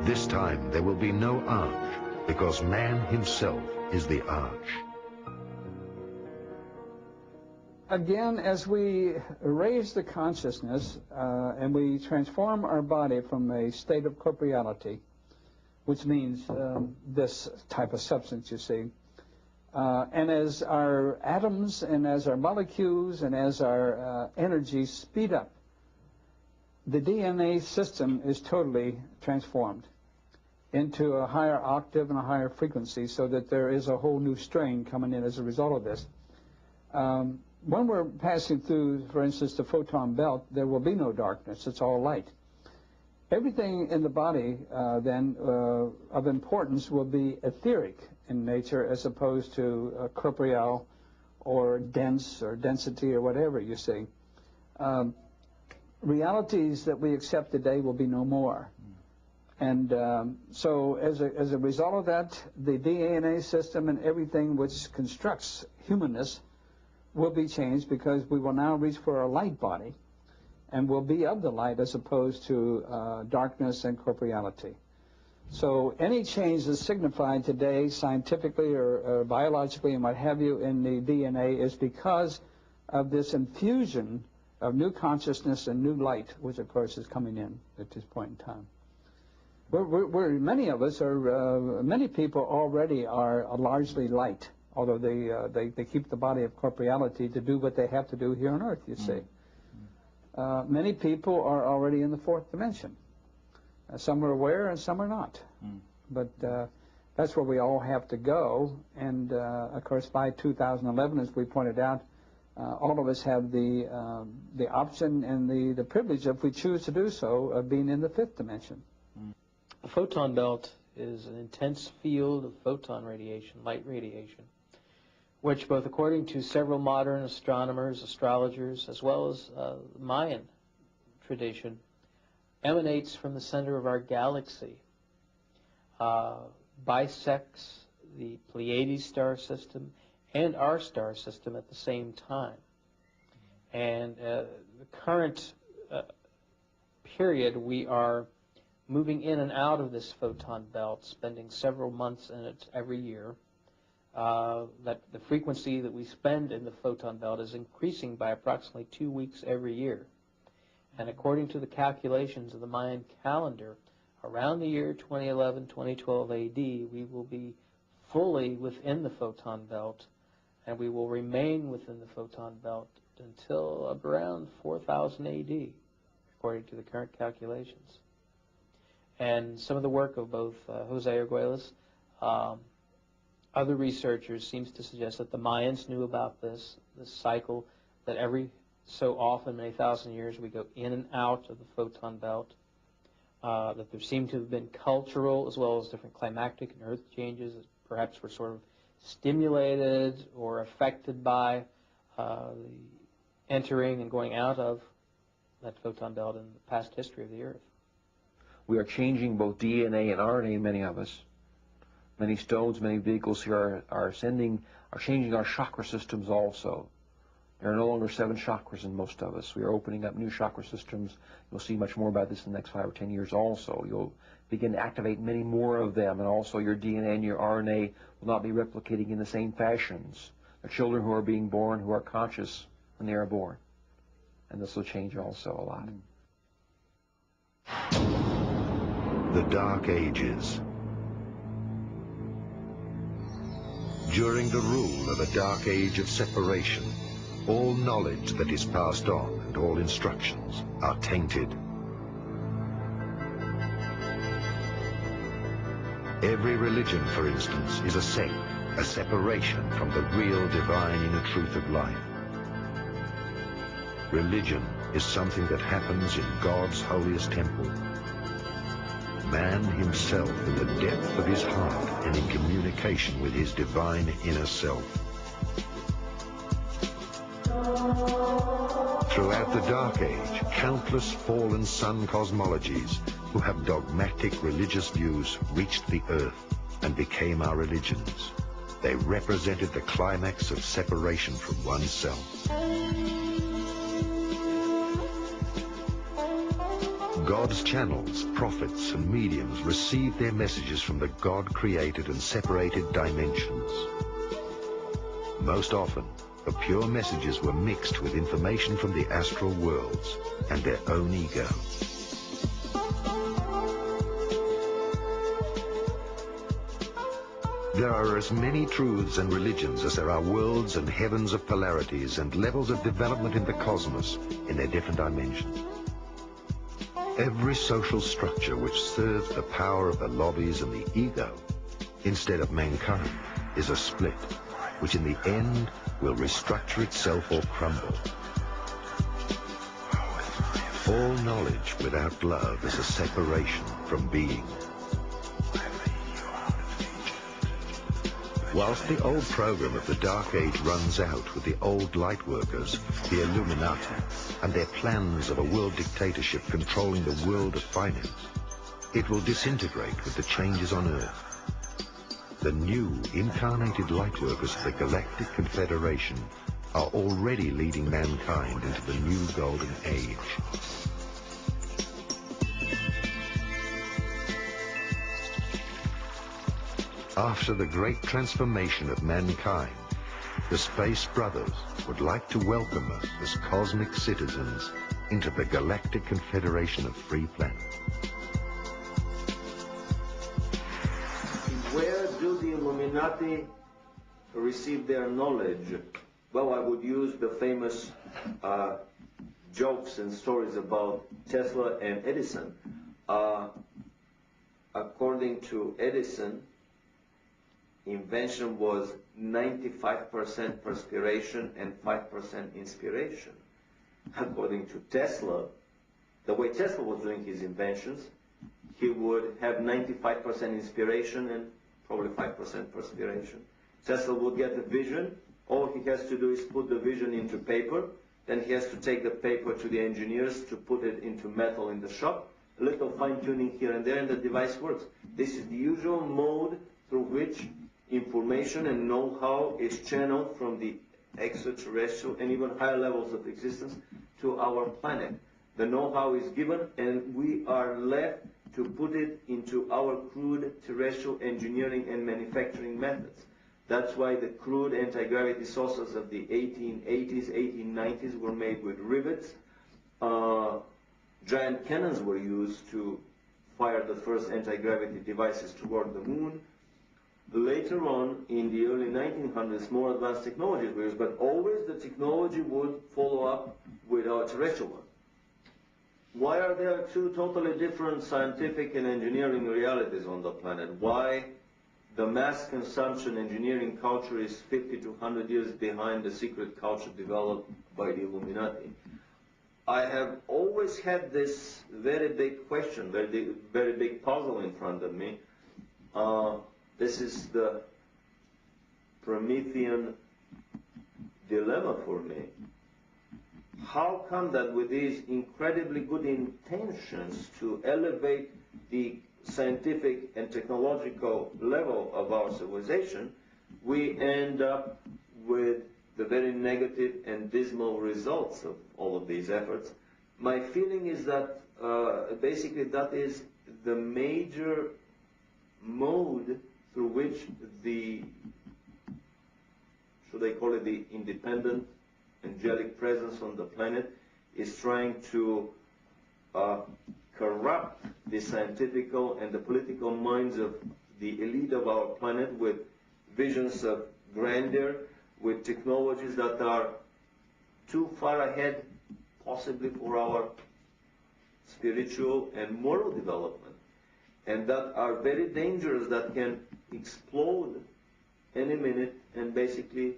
This time there will be no arch, because man himself is the arch. Again, as we raise the consciousness and we transform our body from a state of corporeality, which means this type of substance, you see, and as our atoms and as our molecules and as our energies speed up, the DNA system is totally transformed into a higher octave and a higher frequency, so that there is a whole new strain coming in as a result of this. When we're passing through, for instance, the photon belt, there will be no darkness. It's all light. Everything in the body, then, of importance will be etheric in nature as opposed to corporeal or dense or density or whatever, you see. Realities that we accept today will be no more. And so as a result of that, the DNA system and everything which constructs humanness will be changed, because we will now reach for a light body and will be of the light as opposed to darkness and corporeality. So any change that's signified today scientifically or biologically and what have you in the DNA is because of this infusion of new consciousness and new light, which of course is coming in at this point in time. Many of us are, many people already are largely light, although they keep the body of corporeality to do what they have to do here on Earth, you see. Many people are already in the fourth dimension. Some are aware and some are not. But that's where we all have to go. And, of course, by 2011, as we pointed out, all of us have the option and the privilege, if we choose to do so, of being in the fifth dimension. A photon belt is an intense field of photon radiation, light radiation, which both according to several modern astronomers, astrologers, as well as Mayan tradition, emanates from the center of our galaxy, bisects the Pleiades star system and our star system at the same time. And the current period, we are moving in and out of this photon belt, spending several months in it every year. That the frequency that we spend in the photon belt is increasing by approximately 2 weeks every year. And according to the calculations of the Mayan calendar, around the year 2011, 2012 AD, we will be fully within the photon belt, and we will remain within the photon belt until around 4000 AD, according to the current calculations. And some of the work of both Jose Arguelles, other researchers, seems to suggest that the Mayans knew about this cycle, that every so often, many thousand years, we go in and out of the photon belt, that there seem to have been cultural as well as different climactic and earth changes that perhaps were sort of stimulated or affected by the entering and going out of that photon belt in the past history of the Earth. We are changing both DNA and RNA, many of us. Many stones, many vehicles here are changing our chakra systems also. There are no longer 7 chakras in most of us. We are opening up new chakra systems. You'll see much more about this in the next 5 or 10 years also. You'll begin to activate many more of them, and also your DNA and your RNA will not be replicating in the same fashions. There are children who are being born who are conscious when they are born. And this will change also a lot. The Dark Ages. During the rule of a dark age of separation, all knowledge that is passed on and all instructions are tainted. Every religion, for instance, is a sect, a separation from the real divine inner truth of life. Religion is something that happens in God's holiest temple. Man himself in the depth of his heart and in communication with his divine inner self. Throughout the Dark Age, countless fallen sun cosmologies who have dogmatic religious views reached the Earth and became our religions. They represented the climax of separation from oneself. God's channels, prophets, and mediums received their messages from the God-created and separated dimensions. Most often, the pure messages were mixed with information from the astral worlds and their own ego. There are as many truths and religions as there are worlds and heavens of polarities and levels of development in the cosmos in their different dimensions. Every social structure which serves the power of the lobbies and the ego instead of mankind is a split, which in the end will restructure itself or crumble. All knowledge without love is a separation from being. Whilst the old program of the Dark Age runs out with the old lightworkers, the Illuminati, and their plans of a world dictatorship controlling the world of finance, it will disintegrate with the changes on Earth. The new incarnated lightworkers of the Galactic Confederation are already leading mankind into the new Golden Age. After the great transformation of mankind, the Space Brothers would like to welcome us as cosmic citizens into the Galactic Confederation of Free Planets. Where do the Illuminati receive their knowledge? Well, I would use the famous jokes and stories about Tesla and Edison. According to Edison, invention was 95% perspiration and 5% inspiration. According to Tesla, the way Tesla was doing his inventions, he would have 95% inspiration and probably 5% perspiration. Tesla would get the vision. All he has to do is put the vision into paper. Then he has to take the paper to the engineers to put it into metal in the shop. A little fine-tuning here and there, and the device works. This is the usual mode through which information and know-how is channeled from the extraterrestrial and even higher levels of existence to our planet. The know-how is given, and we are left to put it into our crude terrestrial engineering and manufacturing methods. That's why the crude anti-gravity saucers of the 1880s, 1890s were made with rivets. Giant cannons were used to fired the first anti-gravity devices toward the moon. Later on, in the early 1900s, more advanced technologies were used, but always the technology would follow up with our terrestrial one. Why are there two totally different scientific and engineering realities on the planet? Why the mass consumption engineering culture is 50 to 100 years behind the secret culture developed by the Illuminati? I have always had this very big question, very big puzzle in front of me. This is the Promethean dilemma for me. How come that with these incredibly good intentions to elevate the scientific and technological level of our civilization, we end up with the very negative and dismal results of all of these efforts? My feeling is that basically that is the major mode through which the, should I call it the independent angelic presence on the planet, is trying to corrupt the scientific and the political minds of the elite of our planet with visions of grandeur, with technologies that are too far ahead, possibly for our spiritual and moral development, and that are very dangerous, that can explode any minute and basically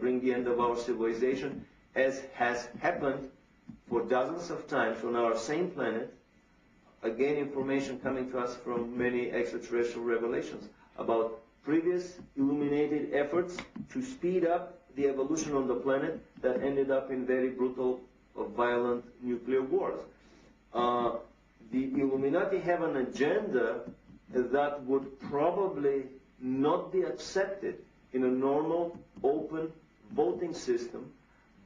bring the end of our civilization, as has happened for dozens of times on our same planet. Again, information coming to us from many extraterrestrial revelations about previous illuminated efforts to speed up the evolution on the planet that ended up in very brutal, violent nuclear wars. The Illuminati have an agenda that would probably not be accepted in a normal, open voting system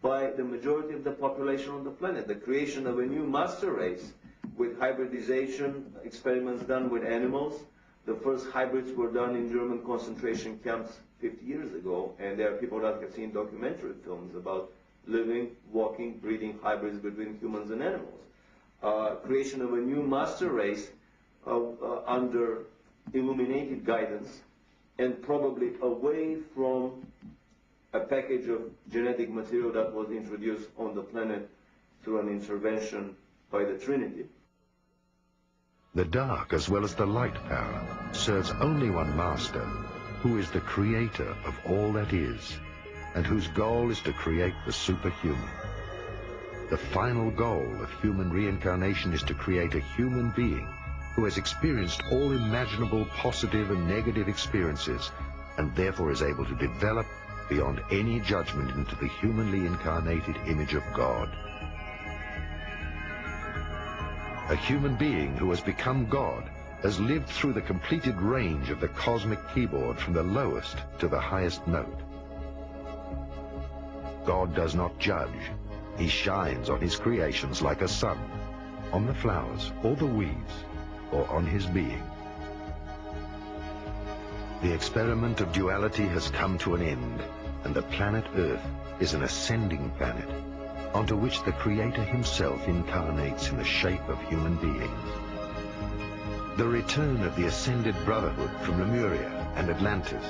by the majority of the population on the planet. The creation of a new master race with hybridization experiments done with animals. The first hybrids were done in German concentration camps 50 years ago, and there are people that have seen documentary films about living, walking, breeding hybrids between humans and animals. Creation of a new master race under illuminated guidance, and probably away from a package of genetic material that was introduced on the planet through an intervention by the Trinity. The dark as well as the light power serves only one master, who is the creator of all that is, and whose goal is to create the superhuman. The final goal of human reincarnation is to create a human being who has experienced all imaginable positive and negative experiences, and therefore is able to develop beyond any judgment into the humanly incarnated image of God. A human being who has become God has lived through the completed range of the cosmic keyboard from the lowest to the highest note. God does not judge. He shines on his creations like a sun, on the flowers or the weeds, or on his being. The experiment of duality has come to an end, and the planet Earth is an ascending planet, onto which the Creator himself incarnates in the shape of human beings. The return of the ascended brotherhood from Lemuria and Atlantis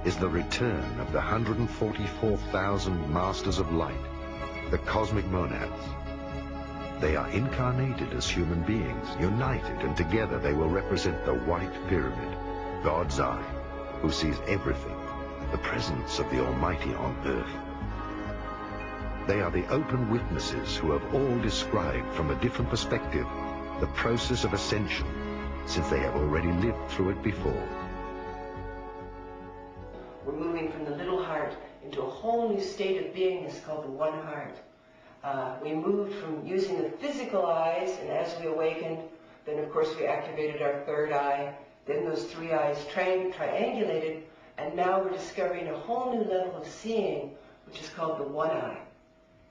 is the return of the 144,000 masters of light, the cosmic monads. They are incarnated as human beings, united, and together they will represent the white pyramid, God's eye, who sees everything, the presence of the Almighty on earth. They are the open witnesses who have all described from a different perspective the process of ascension, since they have already lived through it before. We're moving from the little heart into a whole new state of beingness called the one heart. We moved from using the physical eyes, and as we awakened, then of course we activated our third eye, then those three eyes triangulated, and now we're discovering a whole new level of seeing, which is called the one eye.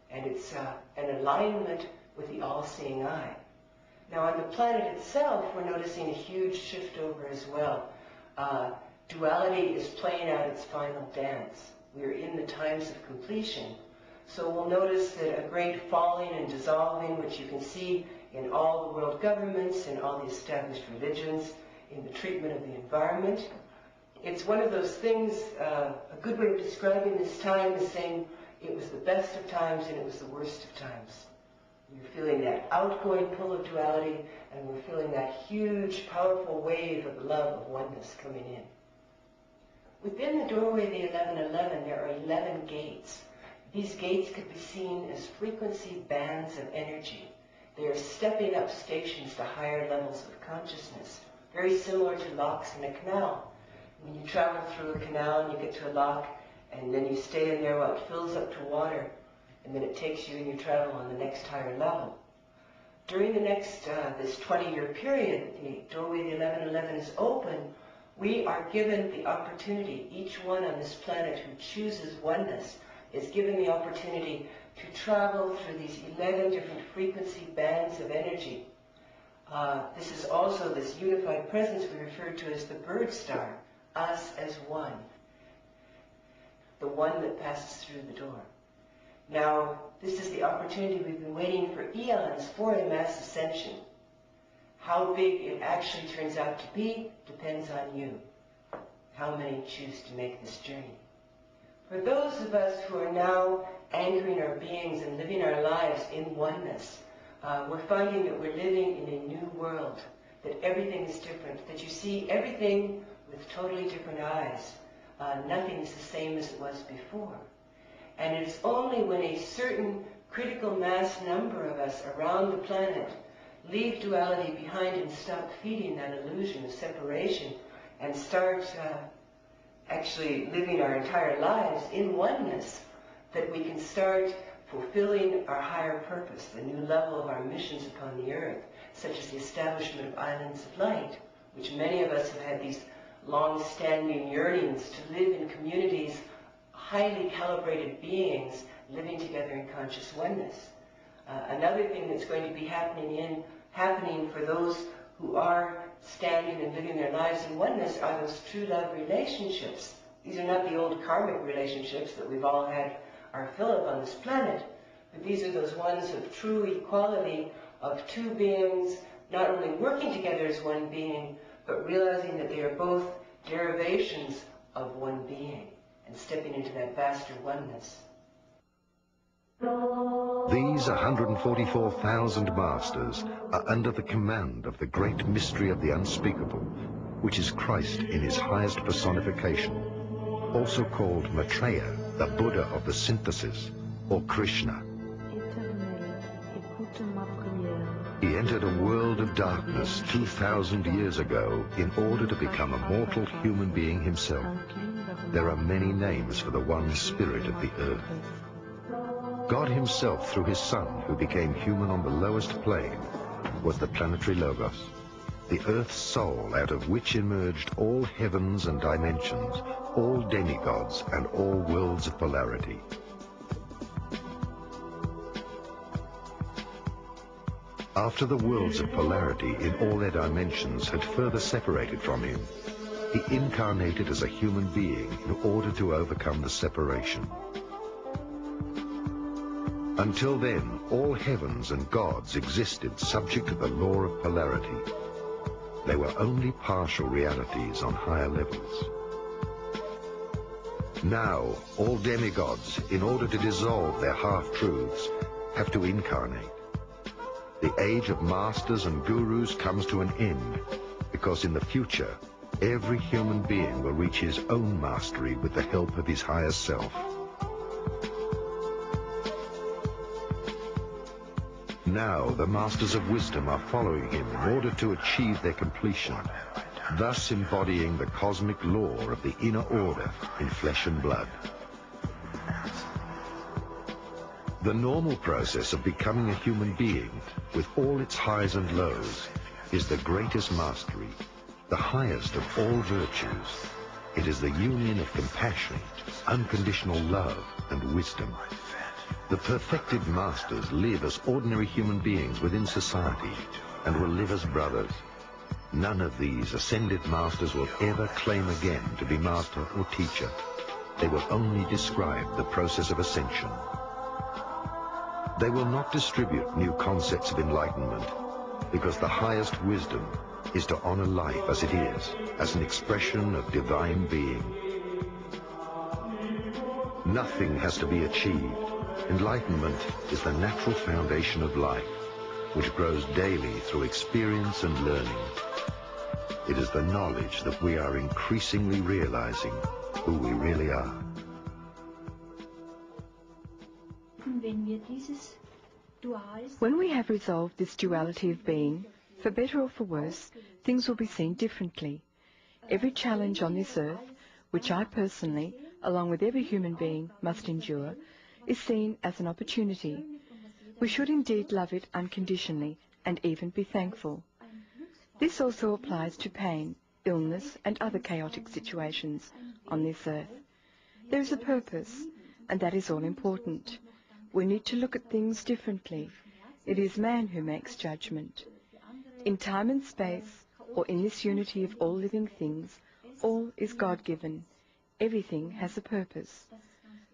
And it's an alignment with the all-seeing eye. Now on the planet itself, we're noticing a huge shift over as well. Duality is playing out its final dance. We're in the times of completion. So we'll notice that a great falling and dissolving, which you can see in all the world governments, in all the established religions, in the treatment of the environment. It's one of those things, a good way of describing this time is saying it was the best of times and it was the worst of times. We're feeling that outgoing pull of duality, and we're feeling that huge, powerful wave of love of oneness coming in. Within the doorway of the 1111, there are 11 gates. These gates could be seen as frequency bands of energy. They are stepping up stations to higher levels of consciousness, very similar to locks in a canal. When you travel through a canal and you get to a lock, and then you stay in there while it fills up to water, and then it takes you and you travel on the next higher level. During the next, this 20-year period, the doorway of the 1111 is open. We are given the opportunity, each one on this planet who chooses oneness is given the opportunity to travel through these 11 different frequency bands of energy. This is also this unified presence we refer to as the bird star, us as one, the one that passes through the door. Now, this is the opportunity we've been waiting for eons for a mass ascension. How big it actually turns out to be depends on you. How many choose to make this journey? For those of us who are now anchoring our beings and living our lives in oneness, we're finding that we're living in a new world, that everything is different, that you see everything with totally different eyes. Nothing is the same as it was before. And it is only when a certain critical mass number of us around the planet leave duality behind and stop feeding that illusion of separation and start actually living our entire lives in oneness, that we can start fulfilling our higher purpose, the new level of our missions upon the earth, such as the establishment of islands of light, which many of us have had these long-standing yearnings to live in communities, highly calibrated beings living together in conscious oneness. Another thing that's going to be happening for those who are standing and living their lives in oneness are those true love relationships. These are not the old karmic relationships that we've all had our fill of on this planet, but these are those ones of true equality of two beings not only working together as one being, but realizing that they are both derivations of one being and stepping into that vaster oneness. These 144,000 masters are under the command of the great mystery of the unspeakable, which is Christ in his highest personification, also called Maitreya, the Buddha of the synthesis, or Krishna. He entered a world of darkness 2,000 years ago in order to become a mortal human being himself. There are many names for the one spirit of the earth. God himself, through his Son, who became human on the lowest plane, was the planetary Logos, the Earth's soul out of which emerged all heavens and dimensions, all demigods and all worlds of polarity. After the worlds of polarity in all their dimensions had further separated from him, he incarnated as a human being in order to overcome the separation. Until then, all heavens and gods existed subject to the law of polarity. They were only partial realities on higher levels. Now, all demigods, in order to dissolve their half-truths, have to incarnate. The age of masters and gurus comes to an end, because in the future, every human being will reach his own mastery with the help of his higher self. Now, the masters of wisdom are following him in order to achieve their completion, thus embodying the cosmic law of the inner order in flesh and blood. The normal process of becoming a human being, with all its highs and lows, is the greatest mastery, the highest of all virtues. It is the union of compassion, unconditional love, and wisdom. The perfected masters live as ordinary human beings within society and will live as brothers. None of these ascended masters will ever claim again to be master or teacher. They will only describe the process of ascension. They will not distribute new concepts of enlightenment, because the highest wisdom is to honor life as it is, as an expression of divine being. Nothing has to be achieved. Enlightenment is the natural foundation of life, which grows daily through experience and learning. It is the knowledge that we are increasingly realizing who we really are. When we have resolved this duality of being, for better or for worse, things will be seen differently. Every challenge on this earth, which I personally, along with every human being, must endure, is seen as an opportunity. We should indeed love it unconditionally and even be thankful. This also applies to pain, illness, and other chaotic situations on this earth. There is a purpose, and that is all important. We need to look at things differently. It is man who makes judgment. In time and space, or in this unity of all living things, all is God-given. Everything has a purpose.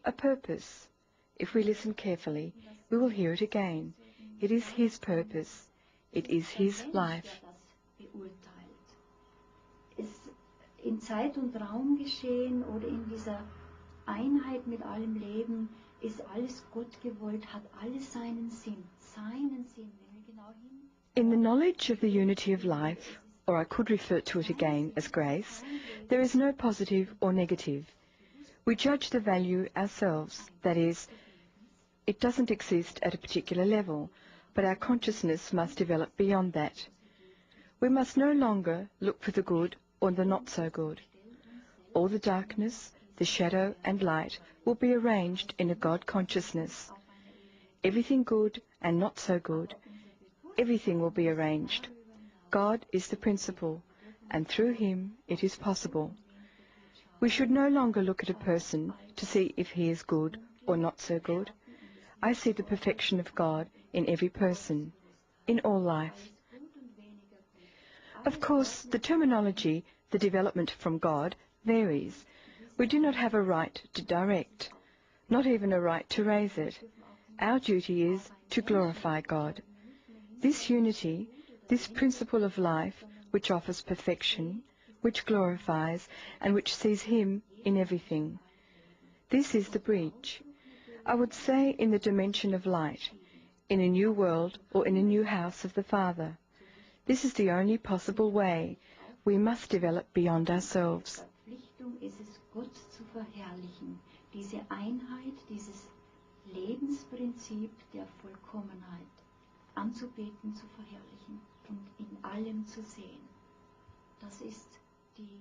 A purpose. If we listen carefully, we will hear it again. It is His purpose. It is His life. In Zeit und Raum geschehen oder in dieser Einheit mit allem Leben ist alles Gott gewollt, hat alles seinen Sinn. Seinen Sinn, wenn wir genau hin. In the knowledge of the unity of life, or I could refer to it again as grace, there is no positive or negative. We judge the value ourselves, that is, it doesn't exist at a particular level, but our consciousness must develop beyond that. We must no longer look for the good or the not so good. All the darkness, the shadow and light will be arranged in a God consciousness. Everything good and not so good, everything will be arranged. God is the principle, and through Him it is possible. We should no longer look at a person to see if he is good or not so good. I see the perfection of God in every person, in all life. Of course, the terminology, the development from God, varies. We do not have a right to direct, not even a right to raise it. Our duty is to glorify God. This unity, this principle of life, which offers perfection, which glorifies, and which sees Him in everything. This is the bridge. I would say in the dimension of light, in a new world or in a new house of the Father. This is the only possible way. We must develop beyond ourselves. Verpflichtung ist es, Gott zu verherrlichen. Diese Einheit, dieses Lebensprinzip der Vollkommenheit anzubeten, zu verherrlichen und in allem zu sehen. Das ist die...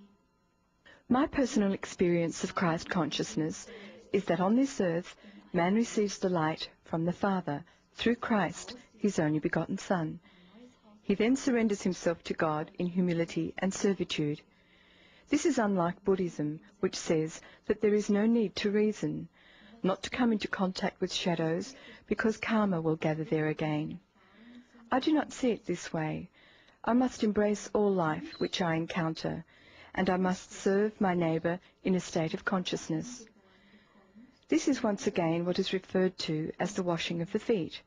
My personal experience of Christ consciousness is that on this earth, man receives the light from the Father through Christ, His only begotten Son. He then surrenders himself to God in humility and servitude. This is unlike Buddhism, which says that there is no need to reason, not to come into contact with shadows, because karma will gather there again. I do not see it this way. I must embrace all life which I encounter, and I must serve my neighbour in a state of consciousness. This is once again what is referred to as the washing of the feet.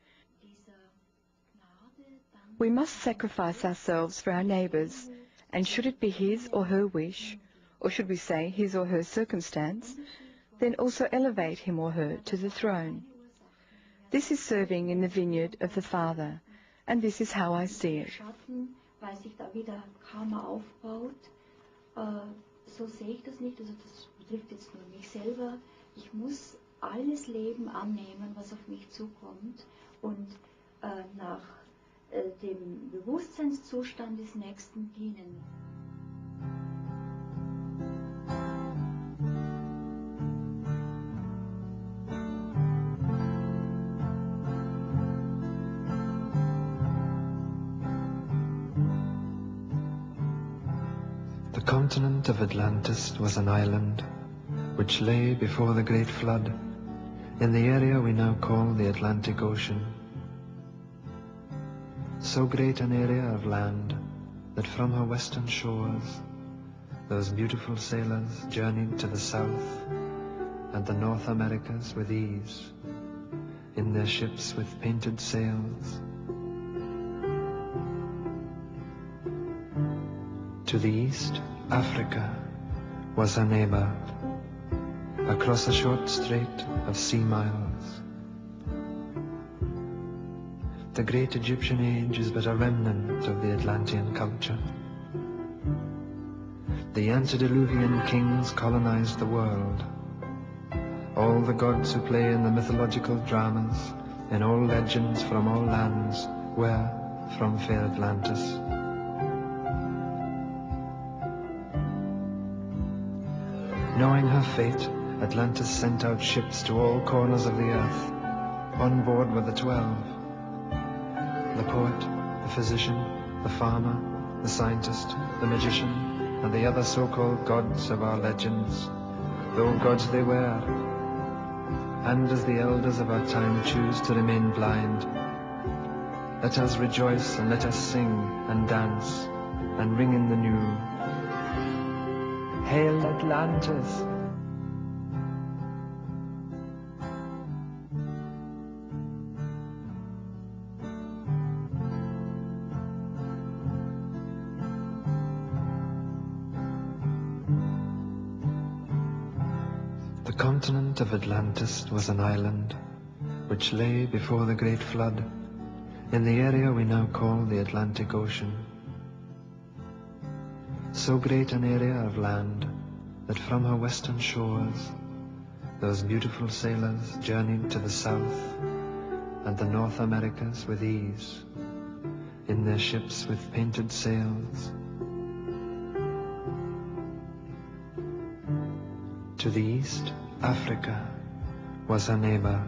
We must sacrifice ourselves for our neighbours, and should it be his or her wish, or should we say his or her circumstance, then also elevate him or her to the throne. This is serving in the vineyard of the Father, and this is how I see it. Weil sich da wieder Karma aufbaut, so sehe ich das nicht, also das betrifft jetzt nur mich selber. Ich muss alles Leben annehmen, was auf mich zukommt und nach dem Bewusstseinszustand des Nächsten dienen. The continent of Atlantis was an island which lay before the great flood in the area we now call the Atlantic Ocean. So great an area of land that from her western shores those beautiful sailors journeyed to the South and the North Americas with ease, in their ships with painted sails. To the east, Africa was her neighbor, across a short strait of sea miles. The great Egyptian age is but a remnant of the Atlantean culture. The antediluvian kings colonized the world. All the gods who play in the mythological dramas, in all legends from all lands, were from fair Atlantis. Knowing her fate, Atlantis sent out ships to all corners of the earth. On board were the 12. The poet, the physician, the farmer, the scientist, the magician, and the other so-called gods of our legends, though gods they were. And as the elders of our time choose to remain blind, let us rejoice and let us sing and dance and ring in the new. Hail Atlantis! The continent of Atlantis was an island which lay before the great flood in the area we now call the Atlantic Ocean. So great an area of land that from her western shores those beautiful sailors journeyed to the south and the North Americas with ease in their ships with painted sails. To the east, Africa was her neighbor,